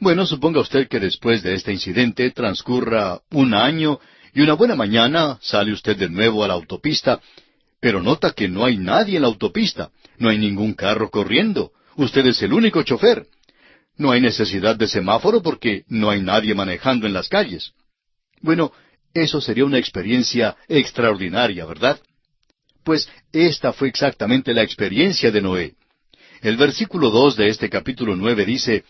Bueno, suponga usted que después de este incidente transcurra un año y una buena mañana sale usted de nuevo a la autopista, pero nota que no hay nadie en la autopista, no hay ningún carro corriendo, usted es el único chofer. No hay necesidad de semáforo porque no hay nadie manejando en las calles. Bueno, eso sería una experiencia extraordinaria, ¿verdad? Pues esta fue exactamente la experiencia de Noé. El versículo 2 de este capítulo 9 dice,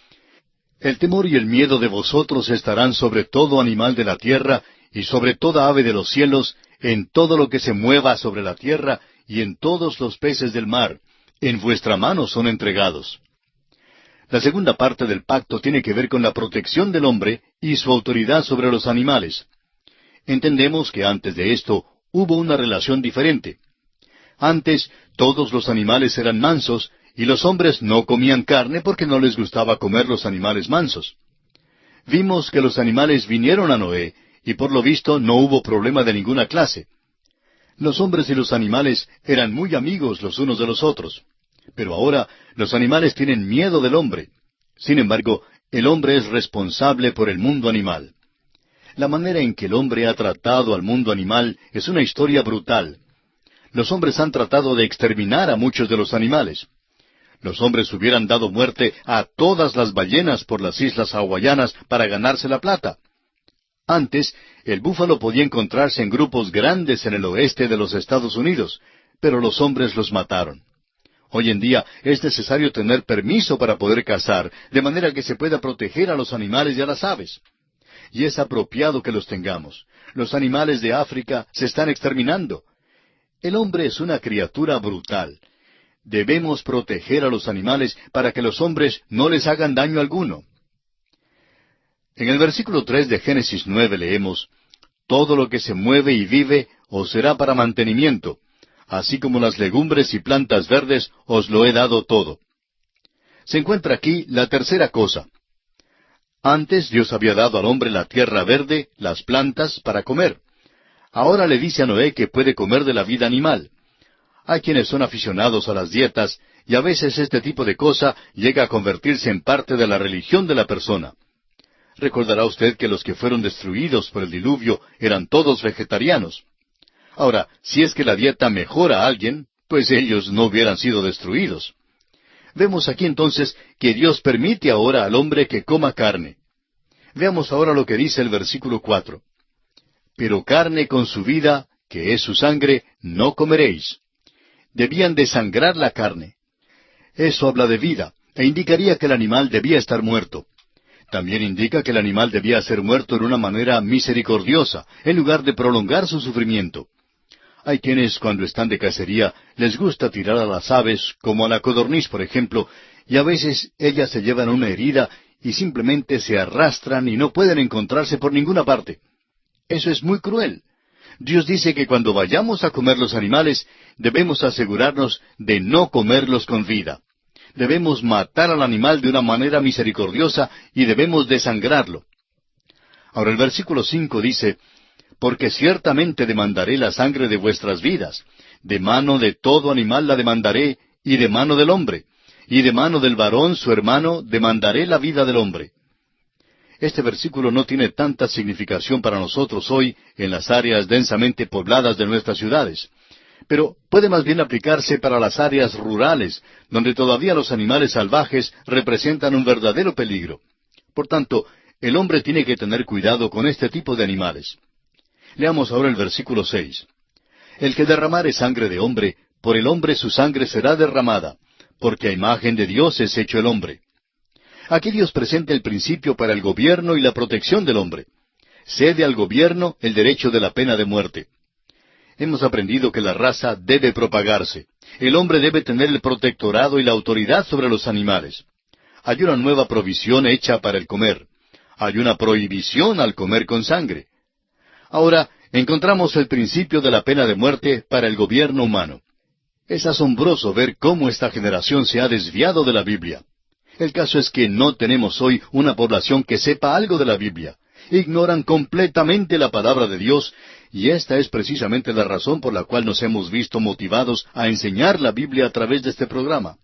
«El temor y el miedo de vosotros estarán sobre todo animal de la tierra, y sobre toda ave de los cielos, en todo lo que se mueva sobre la tierra, y en todos los peces del mar. En vuestra mano son entregados». La segunda parte del pacto tiene que ver con la protección del hombre y su autoridad sobre los animales. Entendemos que antes de esto hubo una relación diferente. Antes todos los animales eran mansos y los hombres no comían carne porque no les gustaba comer los animales mansos. Vimos que los animales vinieron a Noé y por lo visto no hubo problema de ninguna clase. Los hombres y los animales eran muy amigos los unos de los otros. Pero ahora los animales tienen miedo del hombre. Sin embargo, el hombre es responsable por el mundo animal. La manera en que el hombre ha tratado al mundo animal es una historia brutal. Los hombres han tratado de exterminar a muchos de los animales. Los hombres hubieran dado muerte a todas las ballenas por las islas hawaianas para ganarse la plata. Antes, el búfalo podía encontrarse en grupos grandes en el oeste de los Estados Unidos, pero los hombres los mataron. Hoy en día es necesario tener permiso para poder cazar, de manera que se pueda proteger a los animales y a las aves. Y es apropiado que los tengamos. Los animales de África se están exterminando. El hombre es una criatura brutal. Debemos proteger a los animales para que los hombres no les hagan daño alguno. En el versículo 3 de Génesis 9 leemos, «Todo lo que se mueve y vive os será para mantenimiento, así como las legumbres y plantas verdes os lo he dado todo». Se encuentra aquí la tercera cosa. Antes Dios había dado al hombre la tierra verde, las plantas, para comer. Ahora le dice a Noé que puede comer de la vida animal. Hay quienes son aficionados a las dietas, y a veces este tipo de cosa llega a convertirse en parte de la religión de la persona. Recordará usted que los que fueron destruidos por el diluvio eran todos vegetarianos. Ahora, si es que la dieta mejora a alguien, pues ellos no hubieran sido destruidos. Vemos aquí entonces que Dios permite ahora al hombre que coma carne. Veamos ahora lo que dice el versículo 4. «Pero carne con su vida, que es su sangre, no comeréis». Debían desangrar la carne. Eso habla de vida, e indicaría que el animal debía estar muerto. También indica que el animal debía ser muerto en una manera misericordiosa, en lugar de prolongar su sufrimiento. Hay quienes, cuando están de cacería, les gusta tirar a las aves, como a la codorniz, por ejemplo, y a veces ellas se llevan una herida y simplemente se arrastran y no pueden encontrarse por ninguna parte. Eso es muy cruel. Dios dice que cuando vayamos a comer los animales, debemos asegurarnos de no comerlos con vida. Debemos matar al animal de una manera misericordiosa y debemos desangrarlo. Ahora el versículo 5 dice, «Porque ciertamente demandaré la sangre de vuestras vidas, de mano de todo animal la demandaré, y de mano del hombre, y de mano del varón su hermano demandaré la vida del hombre». Este versículo no tiene tanta significación para nosotros hoy en las áreas densamente pobladas de nuestras ciudades, pero puede más bien aplicarse para las áreas rurales, donde todavía los animales salvajes representan un verdadero peligro. Por tanto, el hombre tiene que tener cuidado con este tipo de animales. Leamos ahora el versículo 6. «El que derramare sangre de hombre, por el hombre su sangre será derramada, porque a imagen de Dios es hecho el hombre». Aquí Dios presenta el principio para el gobierno y la protección del hombre. Cede al gobierno el derecho de la pena de muerte. Hemos aprendido que la raza debe propagarse. El hombre debe tener el protectorado y la autoridad sobre los animales. Hay una nueva provisión hecha para el comer. Hay una prohibición al comer con sangre. Ahora, encontramos el principio de la pena de muerte para el gobierno humano. Es asombroso ver cómo esta generación se ha desviado de la Biblia. El caso es que no tenemos hoy una población que sepa algo de la Biblia. Ignoran completamente la palabra de Dios, y esta es precisamente la razón por la cual nos hemos visto motivados a enseñar la Biblia a través de este programa.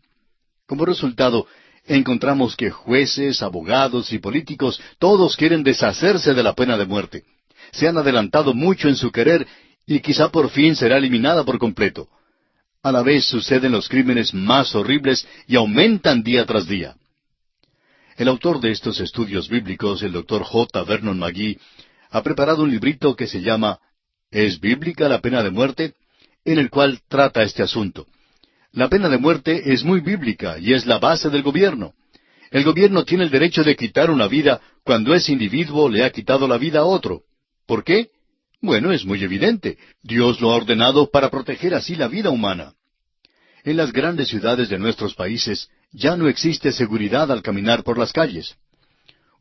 Como resultado, encontramos que jueces, abogados y políticos todos quieren deshacerse de la pena de muerte. Se han adelantado mucho en su querer y quizá por fin será eliminada por completo. A la vez suceden los crímenes más horribles y aumentan día tras día. El autor de estos estudios bíblicos, el Dr. J. Vernon McGee, ha preparado un librito que se llama ¿Es bíblica la pena de muerte?, en el cual trata este asunto. La pena de muerte es muy bíblica y es la base del gobierno. El gobierno tiene el derecho de quitar una vida cuando ese individuo le ha quitado la vida a otro. ¿Por qué? Bueno, es muy evidente. Dios lo ha ordenado para proteger así la vida humana. En las grandes ciudades de nuestros países ya no existe seguridad al caminar por las calles.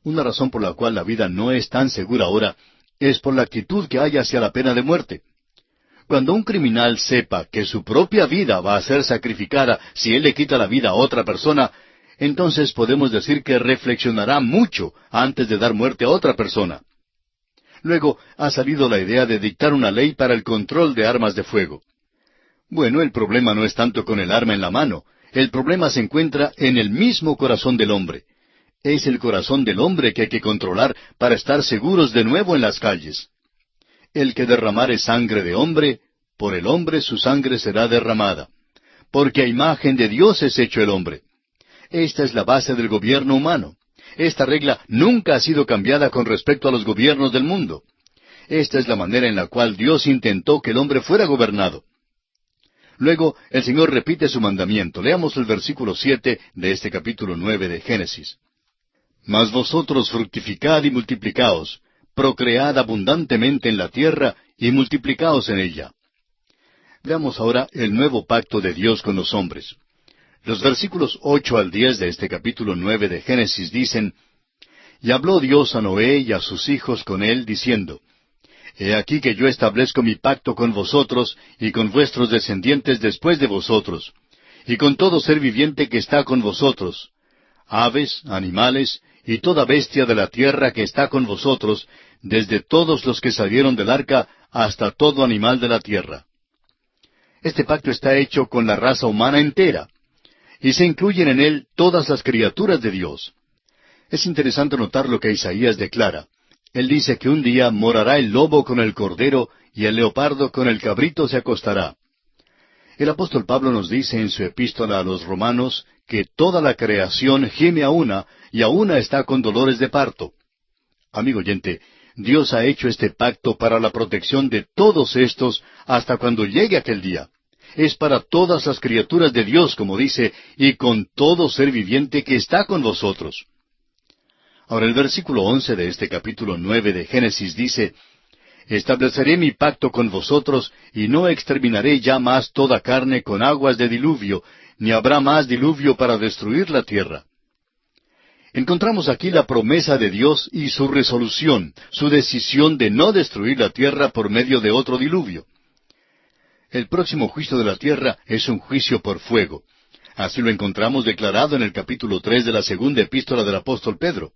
Una razón por la cual la vida no es tan segura ahora es por la actitud que hay hacia la pena de muerte. Cuando un criminal sepa que su propia vida va a ser sacrificada si él le quita la vida a otra persona, entonces podemos decir que reflexionará mucho antes de dar muerte a otra persona. Luego ha salido la idea de dictar una ley para el control de armas de fuego. Bueno, el problema no es tanto con el arma en la mano. El problema se encuentra en el mismo corazón del hombre. Es el corazón del hombre que hay que controlar para estar seguros de nuevo en las calles. El que derramare sangre de hombre, por el hombre su sangre será derramada. Porque a imagen de Dios es hecho el hombre. Esta es la base del gobierno humano. Esta regla nunca ha sido cambiada con respecto a los gobiernos del mundo. Esta es la manera en la cual Dios intentó que el hombre fuera gobernado. Luego, el Señor repite su mandamiento. Leamos el versículo 7 de este capítulo 9 de Génesis. Mas vosotros fructificad y multiplicaos, procread abundantemente en la tierra y multiplicaos en ella. Veamos ahora el nuevo pacto de Dios con los hombres. Los versículos 8 al 10 de este capítulo 9 de Génesis dicen, Y habló Dios a Noé y a sus hijos con él, diciendo, He aquí que yo establezco mi pacto con vosotros y con vuestros descendientes después de vosotros, y con todo ser viviente que está con vosotros, aves, animales, y toda bestia de la tierra que está con vosotros, desde todos los que salieron del arca hasta todo animal de la tierra. Este pacto está hecho con la raza humana entera, y se incluyen en él todas las criaturas de Dios. Es interesante notar lo que Isaías declara. Él dice que un día morará el lobo con el cordero, y el leopardo con el cabrito se acostará. El apóstol Pablo nos dice en su epístola a los Romanos que toda la creación gime a una, y a una está con dolores de parto. Amigo oyente, Dios ha hecho este pacto para la protección de todos estos hasta cuando llegue aquel día. Es para todas las criaturas de Dios, como dice, y con todo ser viviente que está con vosotros. Ahora el versículo 11 de este capítulo 9 de Génesis dice, Estableceré mi pacto con vosotros, y no exterminaré ya más toda carne con aguas de diluvio, ni habrá más diluvio para destruir la tierra. Encontramos aquí la promesa de Dios y su resolución, su decisión de no destruir la tierra por medio de otro diluvio. El próximo juicio de la tierra es un juicio por fuego. Así lo encontramos declarado en el capítulo 3 de la segunda epístola del apóstol Pedro.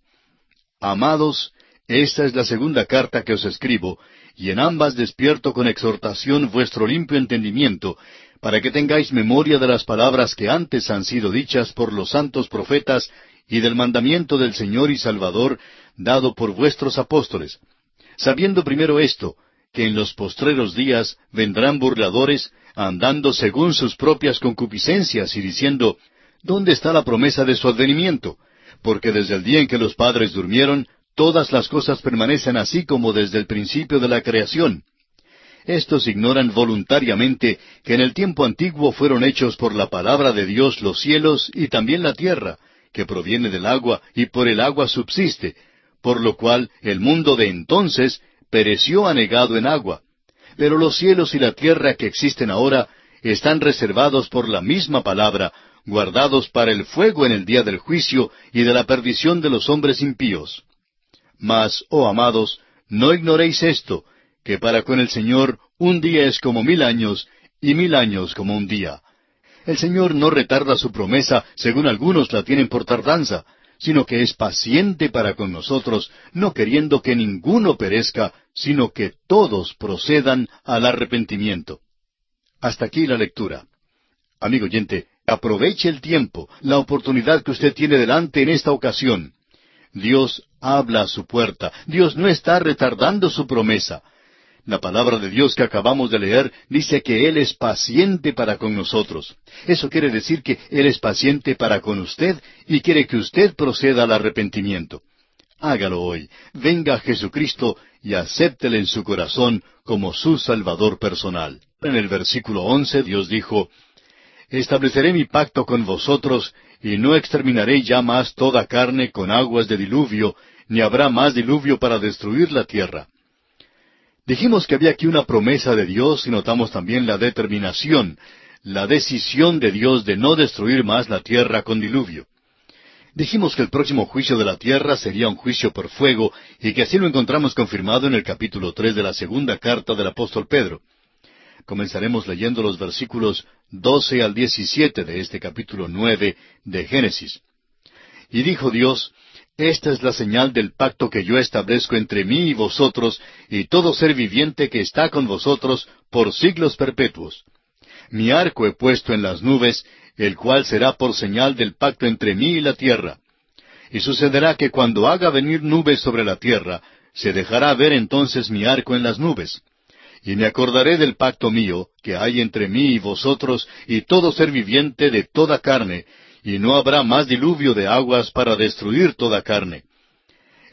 Amados, esta es la segunda carta que os escribo, y en ambas despierto con exhortación vuestro limpio entendimiento, para que tengáis memoria de las palabras que antes han sido dichas por los santos profetas, y del mandamiento del Señor y Salvador, dado por vuestros apóstoles, sabiendo primero esto, que en los postreros días vendrán burladores, andando según sus propias concupiscencias, y diciendo, ¿dónde está la promesa de su advenimiento? Porque desde el día en que los padres durmieron, todas las cosas permanecen así como desde el principio de la creación. Estos ignoran voluntariamente que en el tiempo antiguo fueron hechos por la palabra de Dios los cielos y también la tierra, que proviene del agua y por el agua subsiste, por lo cual el mundo de entonces pereció anegado en agua. Pero los cielos y la tierra que existen ahora están reservados por la misma palabra, guardados para el fuego en el día del juicio y de la perdición de los hombres impíos. Mas, oh amados, no ignoréis esto, que para con el Señor un día es como 1000 años, y 1000 años como un día. El Señor no retarda su promesa, según algunos la tienen por tardanza, sino que es paciente para con nosotros, no queriendo que ninguno perezca, sino que todos procedan al arrepentimiento. Hasta aquí la lectura. Amigo oyente, aproveche el tiempo, la oportunidad que usted tiene delante en esta ocasión. Dios habla a su puerta. Dios no está retardando su promesa. La palabra de Dios que acabamos de leer dice que Él es paciente para con nosotros. Eso quiere decir que Él es paciente para con usted y quiere que usted proceda al arrepentimiento. Hágalo hoy. Venga a Jesucristo y acéptele en su corazón como su Salvador personal. En el versículo 11 Dios dijo, Estableceré mi pacto con vosotros, y no exterminaré ya más toda carne con aguas de diluvio, ni habrá más diluvio para destruir la tierra. Dijimos que había aquí una promesa de Dios y notamos también la determinación, la decisión de Dios de no destruir más la tierra con diluvio. Dijimos que el próximo juicio de la tierra sería un juicio por fuego y que así lo encontramos confirmado en el capítulo 3 de la segunda carta del apóstol Pedro. Comenzaremos leyendo los versículos 12 al 17 de este capítulo 9 de Génesis. Y dijo Dios, Esta es la señal del pacto que yo establezco entre mí y vosotros y todo ser viviente que está con vosotros por siglos perpetuos. Mi arco he puesto en las nubes, el cual será por señal del pacto entre mí y la tierra. Y sucederá que cuando haga venir nubes sobre la tierra, se dejará ver entonces mi arco en las nubes. Y me acordaré del pacto mío, que hay entre mí y vosotros, y todo ser viviente de toda carne, y no habrá más diluvio de aguas para destruir toda carne.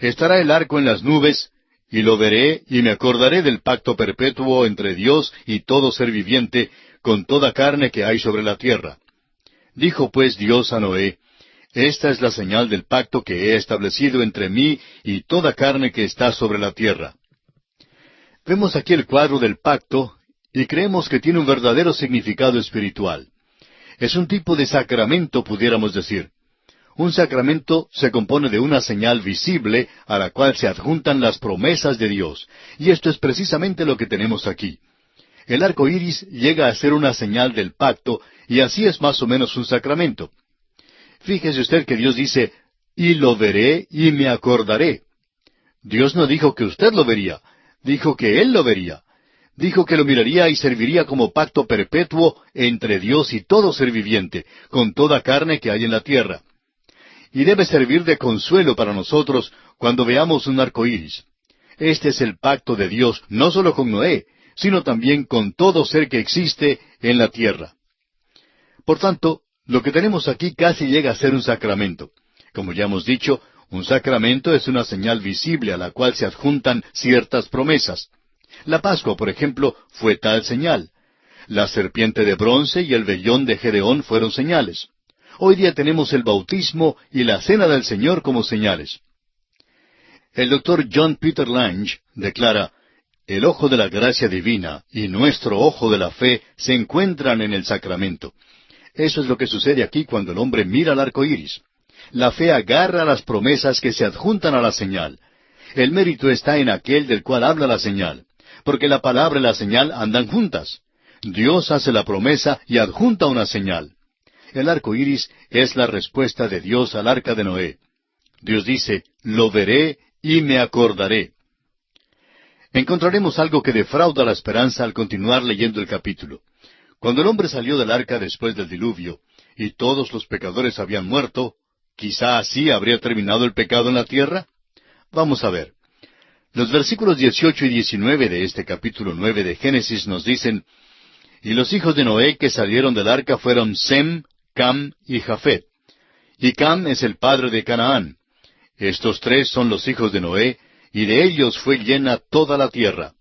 Estará el arco en las nubes, y lo veré, y me acordaré del pacto perpetuo entre Dios y todo ser viviente, con toda carne que hay sobre la tierra. Dijo pues Dios a Noé, esta es la señal del pacto que he establecido entre mí y toda carne que está sobre la tierra. Vemos aquí el cuadro del pacto y creemos que tiene un verdadero significado espiritual. Es un tipo de sacramento, pudiéramos decir. Un sacramento se compone de una señal visible a la cual se adjuntan las promesas de Dios, y esto es precisamente lo que tenemos aquí. El arco iris llega a ser una señal del pacto, y así es más o menos un sacramento. Fíjese usted que Dios dice, y lo veré y me acordaré. Dios no dijo que usted lo vería, dijo que Él lo vería. Dijo que lo miraría y serviría como pacto perpetuo entre Dios y todo ser viviente, con toda carne que hay en la tierra. Y debe servir de consuelo para nosotros cuando veamos un arco iris. Este es el pacto de Dios, no solo con Noé, sino también con todo ser que existe en la tierra. Por tanto, lo que tenemos aquí casi llega a ser un sacramento. Como ya hemos dicho, un sacramento es una señal visible a la cual se adjuntan ciertas promesas. La Pascua, por ejemplo, fue tal señal. La serpiente de bronce y el vellón de Gedeón fueron señales. Hoy día tenemos el bautismo y la cena del Señor como señales. El doctor John Peter Lange declara, el ojo de la gracia divina y nuestro ojo de la fe se encuentran en el sacramento. Eso es lo que sucede aquí cuando el hombre mira al arco iris. La fe agarra las promesas que se adjuntan a la señal. El mérito está en aquel del cual habla la señal, porque la palabra y la señal andan juntas. Dios hace la promesa y adjunta una señal. El arco iris es la respuesta de Dios al arca de Noé. Dios dice, lo veré y me acordaré. Encontraremos algo que defrauda la esperanza al continuar leyendo el capítulo. Cuando el hombre salió del arca después del diluvio, y todos los pecadores habían muerto, ¿quizá así habría terminado el pecado en la tierra? Vamos a ver. Los versículos 18 y 19 de este capítulo 9 de Génesis nos dicen, y los hijos de Noé que salieron del arca fueron Sem, Cam y Jafet. Y Cam es el padre de Canaán. Estos tres son los hijos de Noé, y de ellos fue llena toda la tierra.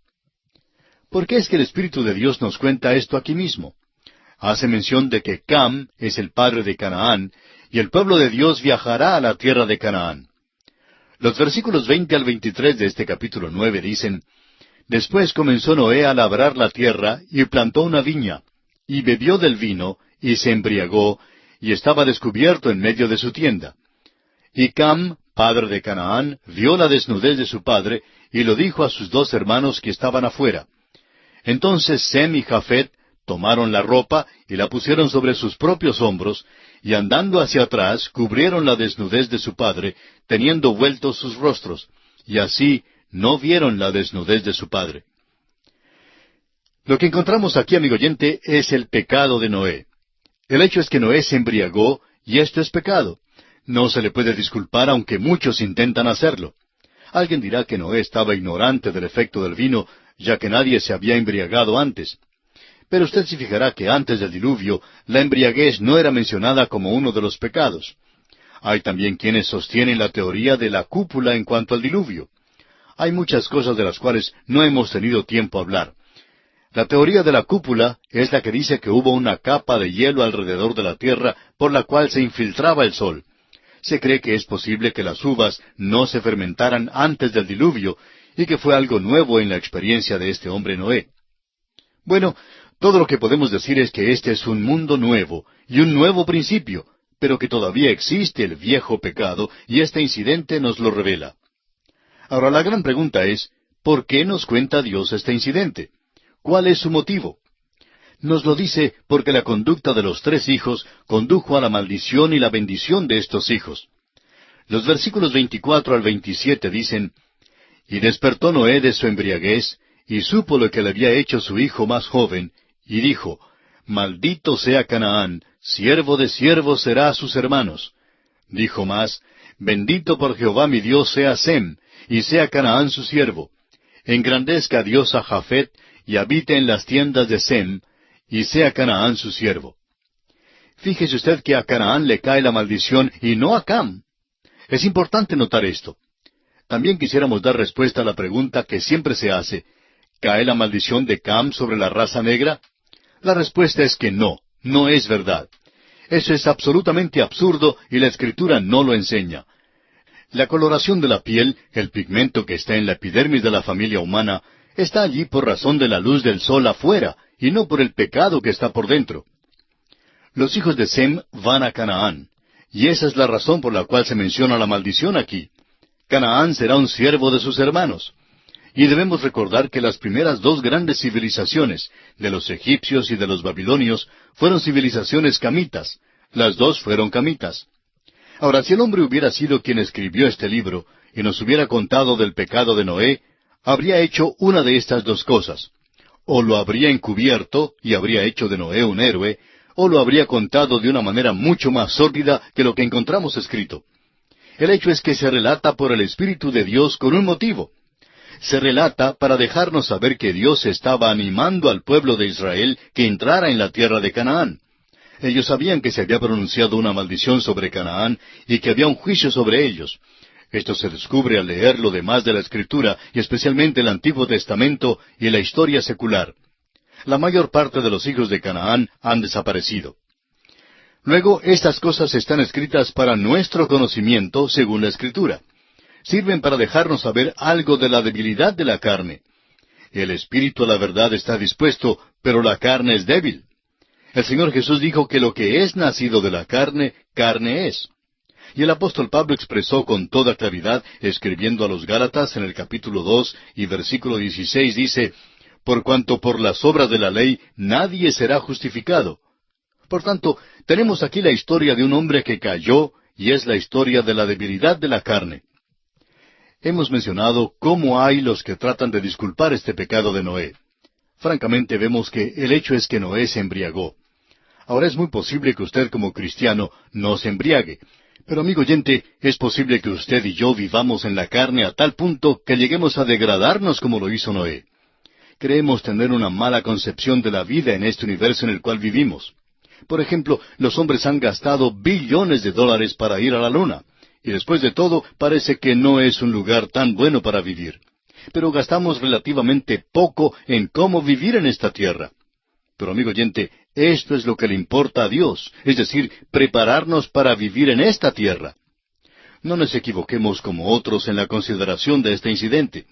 ¿Por qué es que el Espíritu de Dios nos cuenta esto aquí mismo? Hace mención de que Cam es el padre de Canaán, y el pueblo de Dios viajará a la tierra de Canaán. Los versículos 20 al 23 de este capítulo 9 dicen, después comenzó Noé a labrar la tierra, y plantó una viña, y bebió del vino, y se embriagó, y estaba descubierto en medio de su tienda. Y Cam, padre de Canaán, vio la desnudez de su padre, y lo dijo a sus dos hermanos que estaban afuera. Entonces Sem y Jafet tomaron la ropa y la pusieron sobre sus propios hombros, y andando hacia atrás cubrieron la desnudez de su padre, teniendo vueltos sus rostros, y así no vieron la desnudez de su padre. Lo que encontramos aquí, amigo oyente, es el pecado de Noé. El hecho es que Noé se embriagó, y esto es pecado. No se le puede disculpar aunque muchos intentan hacerlo. Alguien dirá que Noé estaba ignorante del efecto del vino, ya que nadie se había embriagado antes. Pero usted se fijará que antes del diluvio, la embriaguez no era mencionada como uno de los pecados. Hay también quienes sostienen la teoría de la cúpula en cuanto al diluvio. Hay muchas cosas de las cuales no hemos tenido tiempo a hablar. La teoría de la cúpula es la que dice que hubo una capa de hielo alrededor de la tierra por la cual se infiltraba el sol. Se cree que es posible que las uvas no se fermentaran antes del diluvio y que fue algo nuevo en la experiencia de este hombre Noé. Bueno, todo lo que podemos decir es que este es un mundo nuevo y un nuevo principio, pero que todavía existe el viejo pecado y este incidente nos lo revela. Ahora la gran pregunta es, ¿por qué nos cuenta Dios este incidente? ¿Cuál es su motivo? Nos lo dice porque la conducta de los tres hijos condujo a la maldición y la bendición de estos hijos. Los versículos 24 al 27 dicen, y despertó Noé de su embriaguez, y supo lo que le había hecho su hijo más joven, y dijo, maldito sea Canaán, siervo de siervos será a sus hermanos. Dijo más, bendito por Jehová mi Dios sea Sem, y sea Canaán su siervo. Engrandezca Dios a Jafet, y habite en las tiendas de Sem, y sea Canaán su siervo. Fíjese usted que a Canaán le cae la maldición y no a Cam. Es importante notar esto. También quisiéramos dar respuesta a la pregunta que siempre se hace, ¿cae la maldición de Cam sobre la raza negra? La respuesta es que no, no es verdad. Eso es absolutamente absurdo y la Escritura no lo enseña. La coloración de la piel, el pigmento que está en la epidermis de la familia humana, está allí por razón de la luz del sol afuera, y no por el pecado que está por dentro. Los hijos de Sem van a Canaán, y esa es la razón por la cual se menciona la maldición aquí. Canaán será un siervo de sus hermanos. Y debemos recordar que las primeras dos grandes civilizaciones, de los egipcios y de los babilonios, fueron civilizaciones camitas. Las dos fueron camitas. Ahora, si el hombre hubiera sido quien escribió este libro y nos hubiera contado del pecado de Noé, habría hecho una de estas dos cosas. O lo habría encubierto y habría hecho de Noé un héroe, o lo habría contado de una manera mucho más sórdida que lo que encontramos escrito. El hecho es que se relata por el Espíritu de Dios con un motivo. Se relata para dejarnos saber que Dios estaba animando al pueblo de Israel que entrara en la tierra de Canaán. Ellos sabían que se había pronunciado una maldición sobre Canaán y que había un juicio sobre ellos. Esto se descubre al leer lo demás de la Escritura, y especialmente el Antiguo Testamento y la historia secular. La mayor parte de los hijos de Canaán han desaparecido. Luego, estas cosas están escritas para nuestro conocimiento según la Escritura. Sirven para dejarnos saber algo de la debilidad de la carne. El espíritu a la verdad está dispuesto, pero la carne es débil. El Señor Jesús dijo que lo que es nacido de la carne, carne es. Y el apóstol Pablo expresó con toda claridad, escribiendo a los Gálatas en el capítulo 2 y versículo 16, dice, por cuanto por las obras de la ley nadie será justificado. Por tanto, tenemos aquí la historia de un hombre que cayó, y es la historia de la debilidad de la carne. Hemos mencionado cómo hay los que tratan de disculpar este pecado de Noé. Francamente vemos que el hecho es que Noé se embriagó. Ahora es muy posible que usted como cristiano no se embriague. Pero amigo oyente, es posible que usted y yo vivamos en la carne a tal punto que lleguemos a degradarnos como lo hizo Noé. Creemos tener una mala concepción de la vida en este universo en el cual vivimos. Por ejemplo, los hombres han gastado billones de dólares para ir a la luna. Y después de todo, parece que no es un lugar tan bueno para vivir. Pero gastamos relativamente poco en cómo vivir en esta tierra. Pero amigo oyente, esto es lo que le importa a Dios, es decir, prepararnos para vivir en esta tierra. No nos equivoquemos como otros en la consideración de este incidente.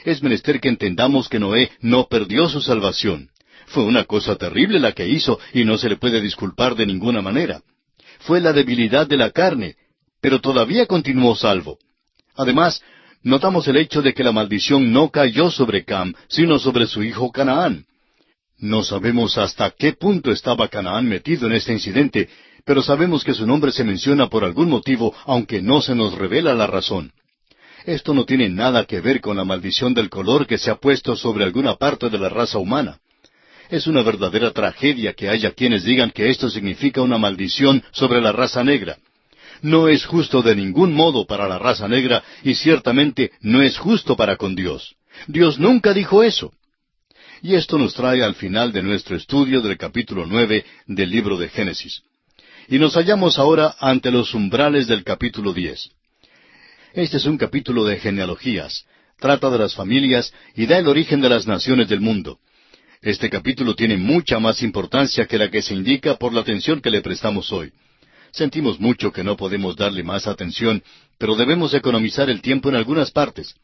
Es menester que entendamos que Noé no perdió su salvación. Fue una cosa terrible la que hizo y no se le puede disculpar de ninguna manera. Fue la debilidad de la carne, pero todavía continuó salvo. Además, notamos el hecho de que la maldición no cayó sobre Cam, sino sobre su hijo Canaán. No sabemos hasta qué punto estaba Canaán metido en este incidente, pero sabemos que su nombre se menciona por algún motivo, aunque no se nos revela la razón. Esto no tiene nada que ver con la maldición del color que se ha puesto sobre alguna parte de la raza humana. Es una verdadera tragedia que haya quienes digan que esto significa una maldición sobre la raza negra. No es justo de ningún modo para la raza negra y ciertamente no es justo para con Dios. Dios nunca dijo eso. Y esto nos trae al final de nuestro estudio del capítulo 9 del libro de Génesis. Y nos hallamos ahora ante los umbrales del capítulo 10. Este es un capítulo de genealogías. Trata de las familias y da el origen de las naciones del mundo. Este capítulo tiene mucha más importancia que la que se indica por la atención que le prestamos hoy. Sentimos mucho que no podemos darle más atención, pero debemos economizar el tiempo en algunas partes.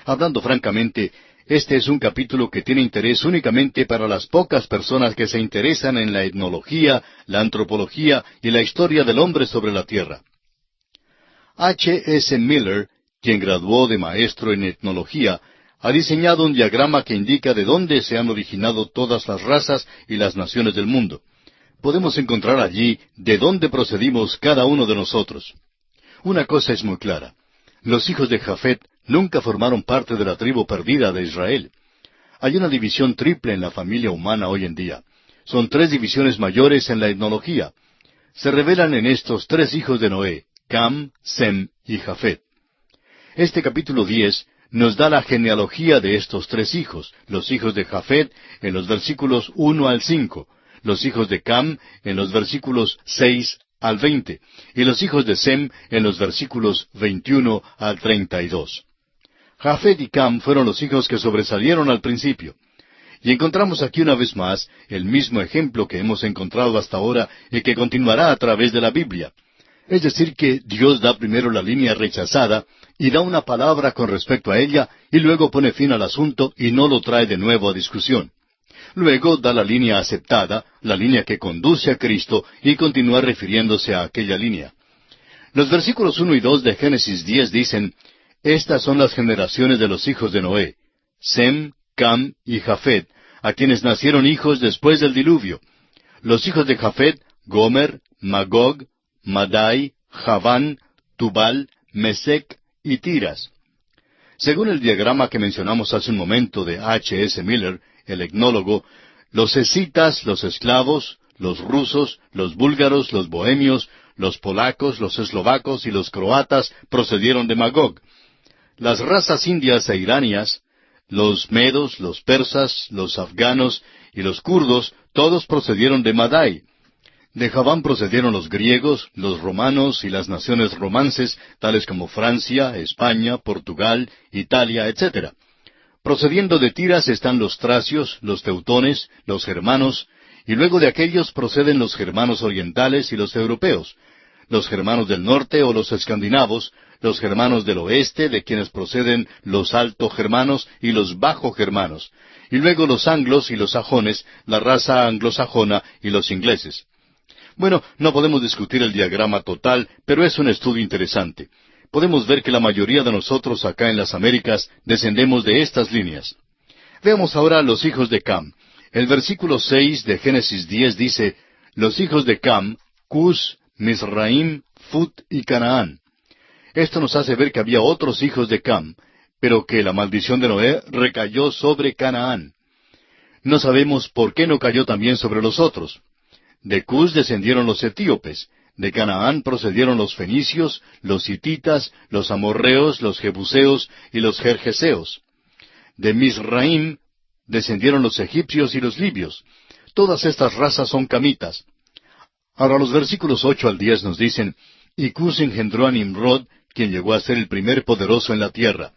Hablando francamente, este es un capítulo que tiene interés únicamente para las pocas personas que se interesan en la etnología, la antropología y la historia del hombre sobre la tierra. H. S. Miller, quien graduó de maestro en etnología, ha diseñado un diagrama que indica de dónde se han originado todas las razas y las naciones del mundo. Podemos encontrar allí de dónde procedimos cada uno de nosotros. Una cosa es muy clara. Los hijos de Jafet nunca formaron parte de la tribu perdida de Israel. Hay una división triple en la familia humana hoy en día. Son 3 divisiones mayores en la etnología. Se revelan en estos 3 hijos de Noé, Cam, Sem y Jafet. Este capítulo 10 nos da la genealogía de estos 3 hijos, los hijos de Jafet en los versículos 1 al 5, los hijos de Cam en los versículos 6 al 20, y los hijos de Sem en los versículos 21 al 32. Jafet y Cam fueron los hijos que sobresalieron al principio. Y encontramos aquí una vez más el mismo ejemplo que hemos encontrado hasta ahora y que continuará a través de la Biblia. Es decir, que Dios da primero la línea rechazada y da una palabra con respecto a ella y luego pone fin al asunto y no lo trae de nuevo a discusión. Luego da la línea aceptada, la línea que conduce a Cristo y continúa refiriéndose a aquella línea. Los versículos 1 y 2 de Génesis 10 dicen, «Estas son las generaciones de los hijos de Noé, Sem, Cam y Jafet, a quienes nacieron hijos después del diluvio. Los hijos de Jafet, Gomer, Magog, Madai, Javán, Tubal, Mesec y Tiras». Según el diagrama que mencionamos hace un momento de H. S. Miller, el etnólogo, los escitas, los esclavos, los rusos, los búlgaros, los bohemios, los polacos, los eslovacos y los croatas procedieron de Magog. Las razas indias e iranias, los medos, los persas, los afganos y los kurdos, todos procedieron de Madai. De Javán procedieron los griegos, los romanos y las naciones romances, tales como Francia, España, Portugal, Italia, etc. Procediendo de Tiras están los tracios, los teutones, los germanos, y luego de aquellos proceden los germanos orientales y los europeos, los germanos del norte o los escandinavos, los germanos del oeste, de quienes proceden los alto germanos y los bajo germanos, y luego los anglos y los sajones, la raza anglosajona y los ingleses. Bueno, no podemos discutir el diagrama total, pero es un estudio interesante. Podemos ver que la mayoría de nosotros acá en las Américas descendemos de estas líneas. Veamos ahora los hijos de Cam. El versículo 6 de Génesis 10 dice, «Los hijos de Cam, Cus, Misraim, Fut y Canaán». Esto nos hace ver que había otros hijos de Cam, pero que la maldición de Noé recayó sobre Canaán. No sabemos por qué no cayó también sobre los otros. De Cus descendieron los etíopes, de Canaán procedieron los fenicios, los hititas, los amorreos, los jebuseos y los gergeseos. De Misraim descendieron los egipcios y los libios. Todas estas razas son camitas. Ahora los versículos 8 al 10 nos dicen, «Y Cus engendró a Nimrod, quien llegó a ser el primer poderoso en la tierra.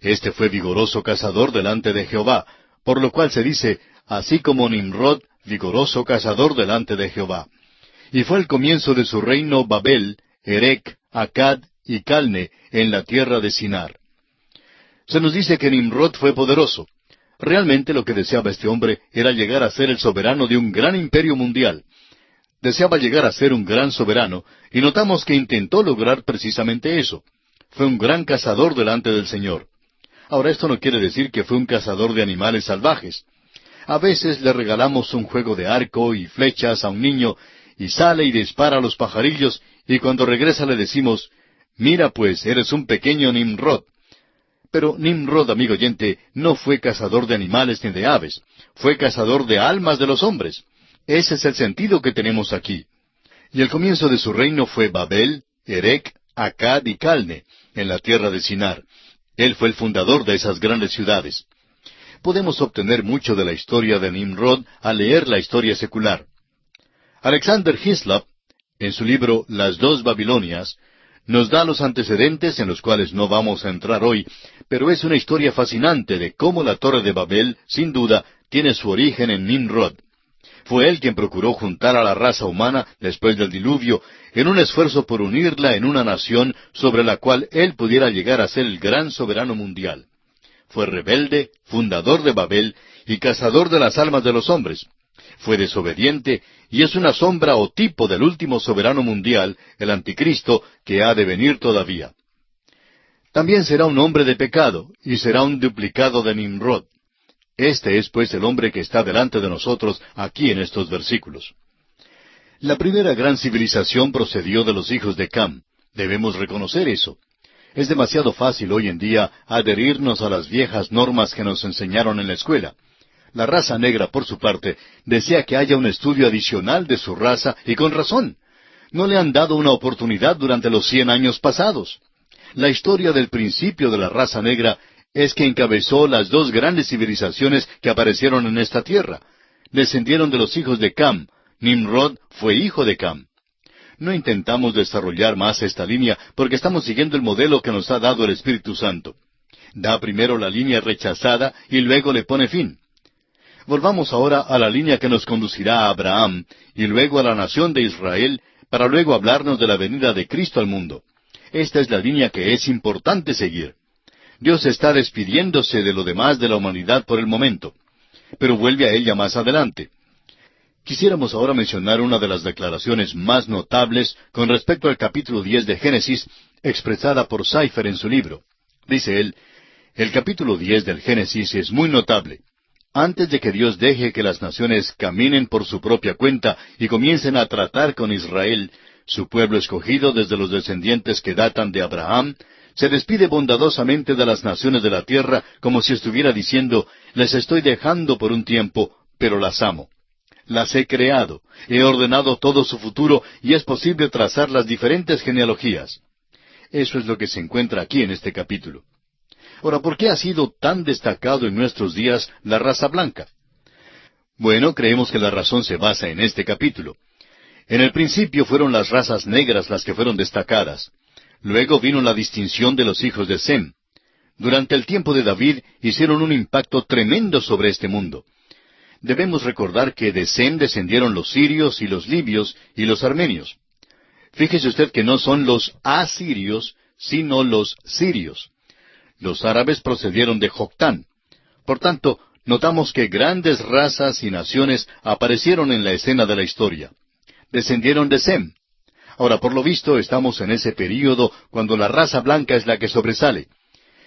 Este fue vigoroso cazador delante de Jehová, por lo cual se dice, así como Nimrod, vigoroso cazador delante de Jehová. Y fue el comienzo de su reino Babel, Erec, Acad y Calne, en la tierra de Sinar». Se nos dice que Nimrod fue poderoso. Realmente lo que deseaba este hombre era llegar a ser el soberano de un gran imperio mundial. Deseaba llegar a ser un gran soberano, y notamos que intentó lograr precisamente eso. Fue un gran cazador delante del Señor. Ahora, esto no quiere decir que fue un cazador de animales salvajes. A veces le regalamos un juego de arco y flechas a un niño, y sale y dispara a los pajarillos, y cuando regresa le decimos, «Mira pues, eres un pequeño Nimrod». Pero Nimrod, amigo oyente, no fue cazador de animales ni de aves, fue cazador de almas de los hombres. Ese es el sentido que tenemos aquí. Y el comienzo de su reino fue Babel, Erec, Acad y Calne, en la tierra de Sinar. Él fue el fundador de esas grandes ciudades. Podemos obtener mucho de la historia de Nimrod al leer la historia secular. Alexander Hislop, en su libro Las dos Babilonias, nos da los antecedentes en los cuales no vamos a entrar hoy, pero es una historia fascinante de cómo la Torre de Babel, sin duda, tiene su origen en Nimrod. Fue él quien procuró juntar a la raza humana después del diluvio en un esfuerzo por unirla en una nación sobre la cual él pudiera llegar a ser el gran soberano mundial. Fue rebelde, fundador de Babel y cazador de las almas de los hombres. Fue desobediente y es una sombra o tipo del último soberano mundial, el anticristo, que ha de venir todavía. También será un hombre de pecado y será un duplicado de Nimrod. Este es pues el hombre que está delante de nosotros aquí en estos versículos. La primera gran civilización procedió de los hijos de Cam. Debemos reconocer eso. Es demasiado fácil hoy en día adherirnos a las viejas normas que nos enseñaron en la escuela. La raza negra, por su parte, desea que haya un estudio adicional de su raza, y con razón. No le han dado una oportunidad durante los 100 años pasados. La historia del principio de la raza negra es que encabezó las dos grandes civilizaciones que aparecieron en esta tierra. Descendieron de los hijos de Cam. Nimrod fue hijo de Cam. No intentamos desarrollar más esta línea porque estamos siguiendo el modelo que nos ha dado el Espíritu Santo. Da primero la línea rechazada y luego le pone fin. Volvamos ahora a la línea que nos conducirá a Abraham y luego a la nación de Israel, para luego hablarnos de la venida de Cristo al mundo. Esta es la línea que es importante seguir. Dios está despidiéndose de lo demás de la humanidad por el momento, pero vuelve a ella más adelante. Quisiéramos ahora mencionar una de las declaraciones más notables con respecto al capítulo 10 de Génesis, expresada por Seifer en su libro. Dice él: el capítulo 10 del Génesis es muy notable. Antes de que Dios deje que las naciones caminen por su propia cuenta y comiencen a tratar con Israel, su pueblo escogido desde los descendientes que datan de Abraham, se despide bondadosamente de las naciones de la tierra, como si estuviera diciendo: les estoy dejando por un tiempo, pero las amo. Las he creado, he ordenado todo su futuro, y es posible trazar las diferentes genealogías. Eso es lo que se encuentra aquí en este capítulo. Ahora, ¿por qué ha sido tan destacado en nuestros días la raza blanca? Bueno, creemos que la razón se basa en este capítulo. En el principio fueron las razas negras las que fueron destacadas. Luego vino la distinción de los hijos de Sem. Durante el tiempo de David hicieron un impacto tremendo sobre este mundo. Debemos recordar que de Sem descendieron los sirios y los libios y los armenios. Fíjese usted que no son los asirios, sino los sirios. Los árabes procedieron de Joctán. Por tanto, notamos que grandes razas y naciones aparecieron en la escena de la historia. Descendieron de Sem. Ahora, por lo visto, estamos en ese período cuando la raza blanca es la que sobresale.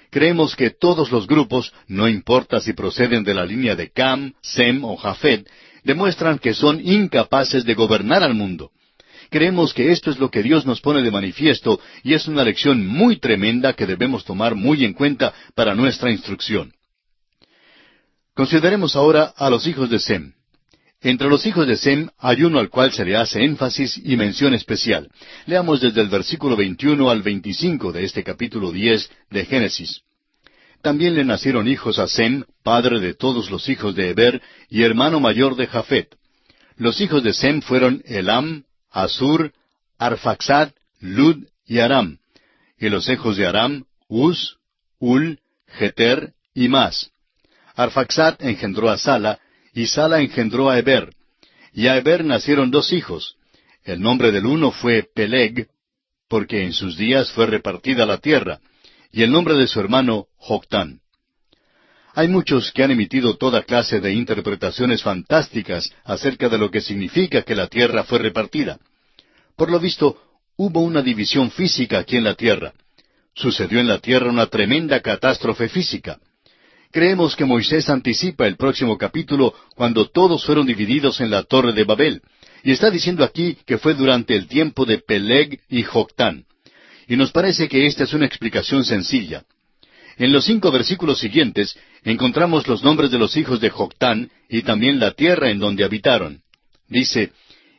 Creemos que todos los grupos, no importa si proceden de la línea de Cam, Sem o Jafet, demuestran que son incapaces de gobernar al mundo. Creemos que esto es lo que Dios nos pone de manifiesto, y es una lección muy tremenda que debemos tomar muy en cuenta para nuestra instrucción. Consideremos ahora a los hijos de Sem. Entre los hijos de Sem hay uno al cual se le hace énfasis y mención especial. Leamos desde el versículo 21 al 25 de este capítulo 10 de Génesis. También le nacieron hijos a Sem, padre de todos los hijos de Heber, y hermano mayor de Jafet. Los hijos de Sem fueron Elam, Asur, Arfaxad, Lud y Aram. Y los hijos de Aram, Uz, Ul, Geter y Mas. Arfaxad engendró a Sala, y Sala engendró a Heber. Y a Heber nacieron dos hijos. El nombre del uno fue Peleg, porque en sus días fue repartida la tierra, y el nombre de su hermano Joctán. Hay muchos que han emitido toda clase de interpretaciones fantásticas acerca de lo que significa que la tierra fue repartida. Por lo visto, hubo una división física aquí en la tierra. Sucedió en la tierra una tremenda catástrofe física. Creemos que Moisés anticipa el próximo capítulo cuando todos fueron divididos en la Torre de Babel, y está diciendo aquí que fue durante el tiempo de Peleg y Joctán. Y nos parece que esta es una explicación sencilla. En los 5 versículos siguientes encontramos los nombres de los hijos de Joctán y también la tierra en donde habitaron. Dice: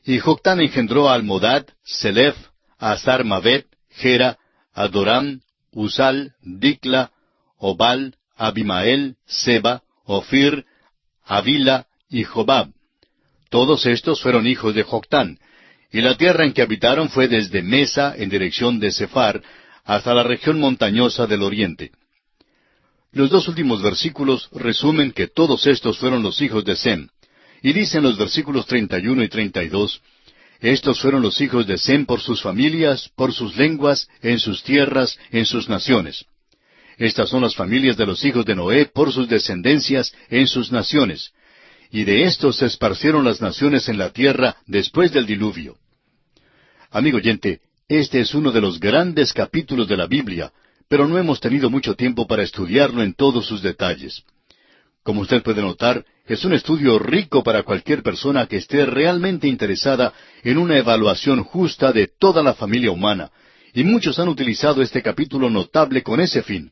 y Joctán engendró a Almodad, Selef, a Azar-Mavet, Gera, Adoram, Uzal, Dicla, Obal, Abimael, Seba, Ofir, Avila y Jobab. Todos estos fueron hijos de Joctán, y la tierra en que habitaron fue desde Mesa en dirección de Sefar hasta la región montañosa del oriente. Los 2 últimos versículos resumen que todos estos fueron los hijos de Sem, y dicen los versículos 31 y 32, estos fueron los hijos de Sem por sus familias, por sus lenguas, en sus tierras, en sus naciones. Estas son las familias de los hijos de Noé por sus descendencias en sus naciones. Y de estos se esparcieron las naciones en la tierra después del diluvio. Amigo oyente, este es uno de los grandes capítulos de la Biblia, pero no hemos tenido mucho tiempo para estudiarlo en todos sus detalles. Como usted puede notar, es un estudio rico para cualquier persona que esté realmente interesada en una evaluación justa de toda la familia humana, y muchos han utilizado este capítulo notable con ese fin.